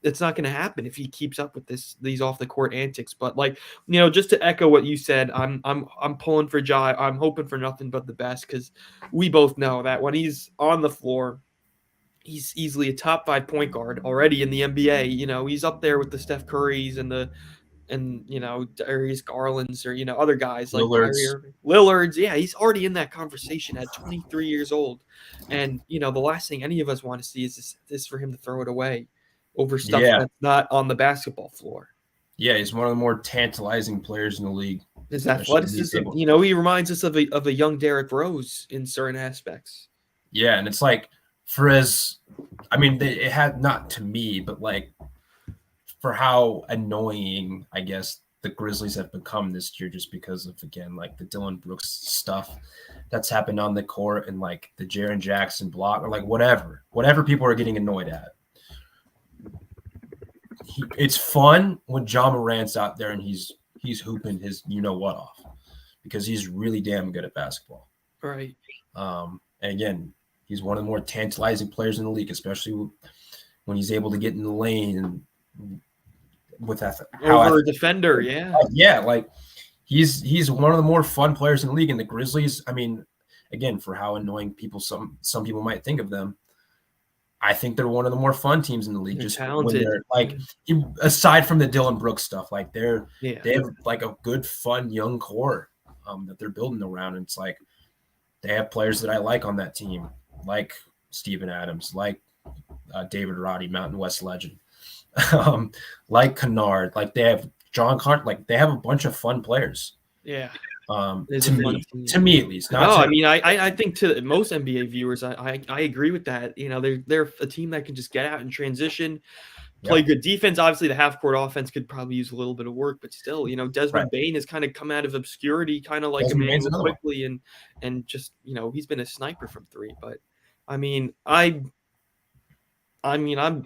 it's not going to happen if he keeps up with these off the court antics. But just to echo what you said, I'm pulling for Ja. I'm hoping for nothing but the best, because we both know that when he's on the floor, he's easily a top 5 point guard already in the NBA. He's up there with the Steph Currys and Darius Garlands, or other guys like Lillard's. Yeah, he's already in that conversation at 23 years old. And the last thing any of us want to see is for him to throw it away over stuff that's not on the basketball floor.
Yeah, he's one of the more tantalizing players in the league.
His athleticism, he reminds us of a young Derrick Rose in certain aspects.
Yeah, and it's like, it had, not to me, but for how annoying, I guess, the Grizzlies have become this year, just because of, again, like the Dylan Brooks stuff that's happened on the court, and like the Jaren Jackson block, or like whatever people are getting annoyed at. It's fun when Ja Morant's out there and he's hooping his what off, because he's really damn good at basketball.
Right.
And again, he's one of the more tantalizing players in the league, especially when he's able to get in the lane and with that
over a defender. Yeah.
Yeah. Like he's one of the more fun players in the league. And the Grizzlies, again, for how annoying some people might think of them, I think they're one of the more fun teams in the league.
They're
just
talented.
When they're aside from the Dylan Brooks stuff, they have like a good, fun young core that they're building around. And it's like, they have players that I like on that team, like Steven Adams, like David Roddy, Mountain West legend, like Kennard, like they have John Carter, like they have a bunch of fun players.
Yeah.
To me at least.
I think to most NBA viewers, I agree with that. They're a team that can just get out and transition, play good defense. Obviously, the half-court offense could probably use a little bit of work, but still, Desmond Bane has kind of come out of obscurity, kind of like Emmanuel quickly, and just he's been a sniper from three. But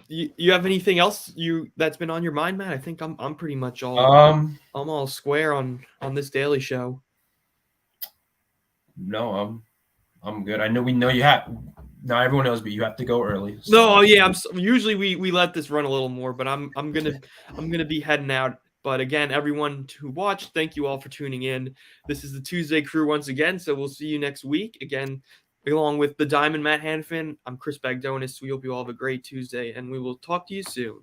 you have anything else that's been on your mind, Matt? I think I'm pretty much all I'm all square on this daily show.
No, I'm good. I know you have. Not everyone knows, but you have to go early.
So. No, yeah. Usually we let this run a little more, but I'm gonna be heading out But again, everyone who watched, thank you all for tuning in. This is the Tuesday Crew once again, so we'll see you next week. Again, along with the Diamond Matt Hanfin, I'm Chris Bagdonis. We hope you all have a great Tuesday, and we will talk to you soon.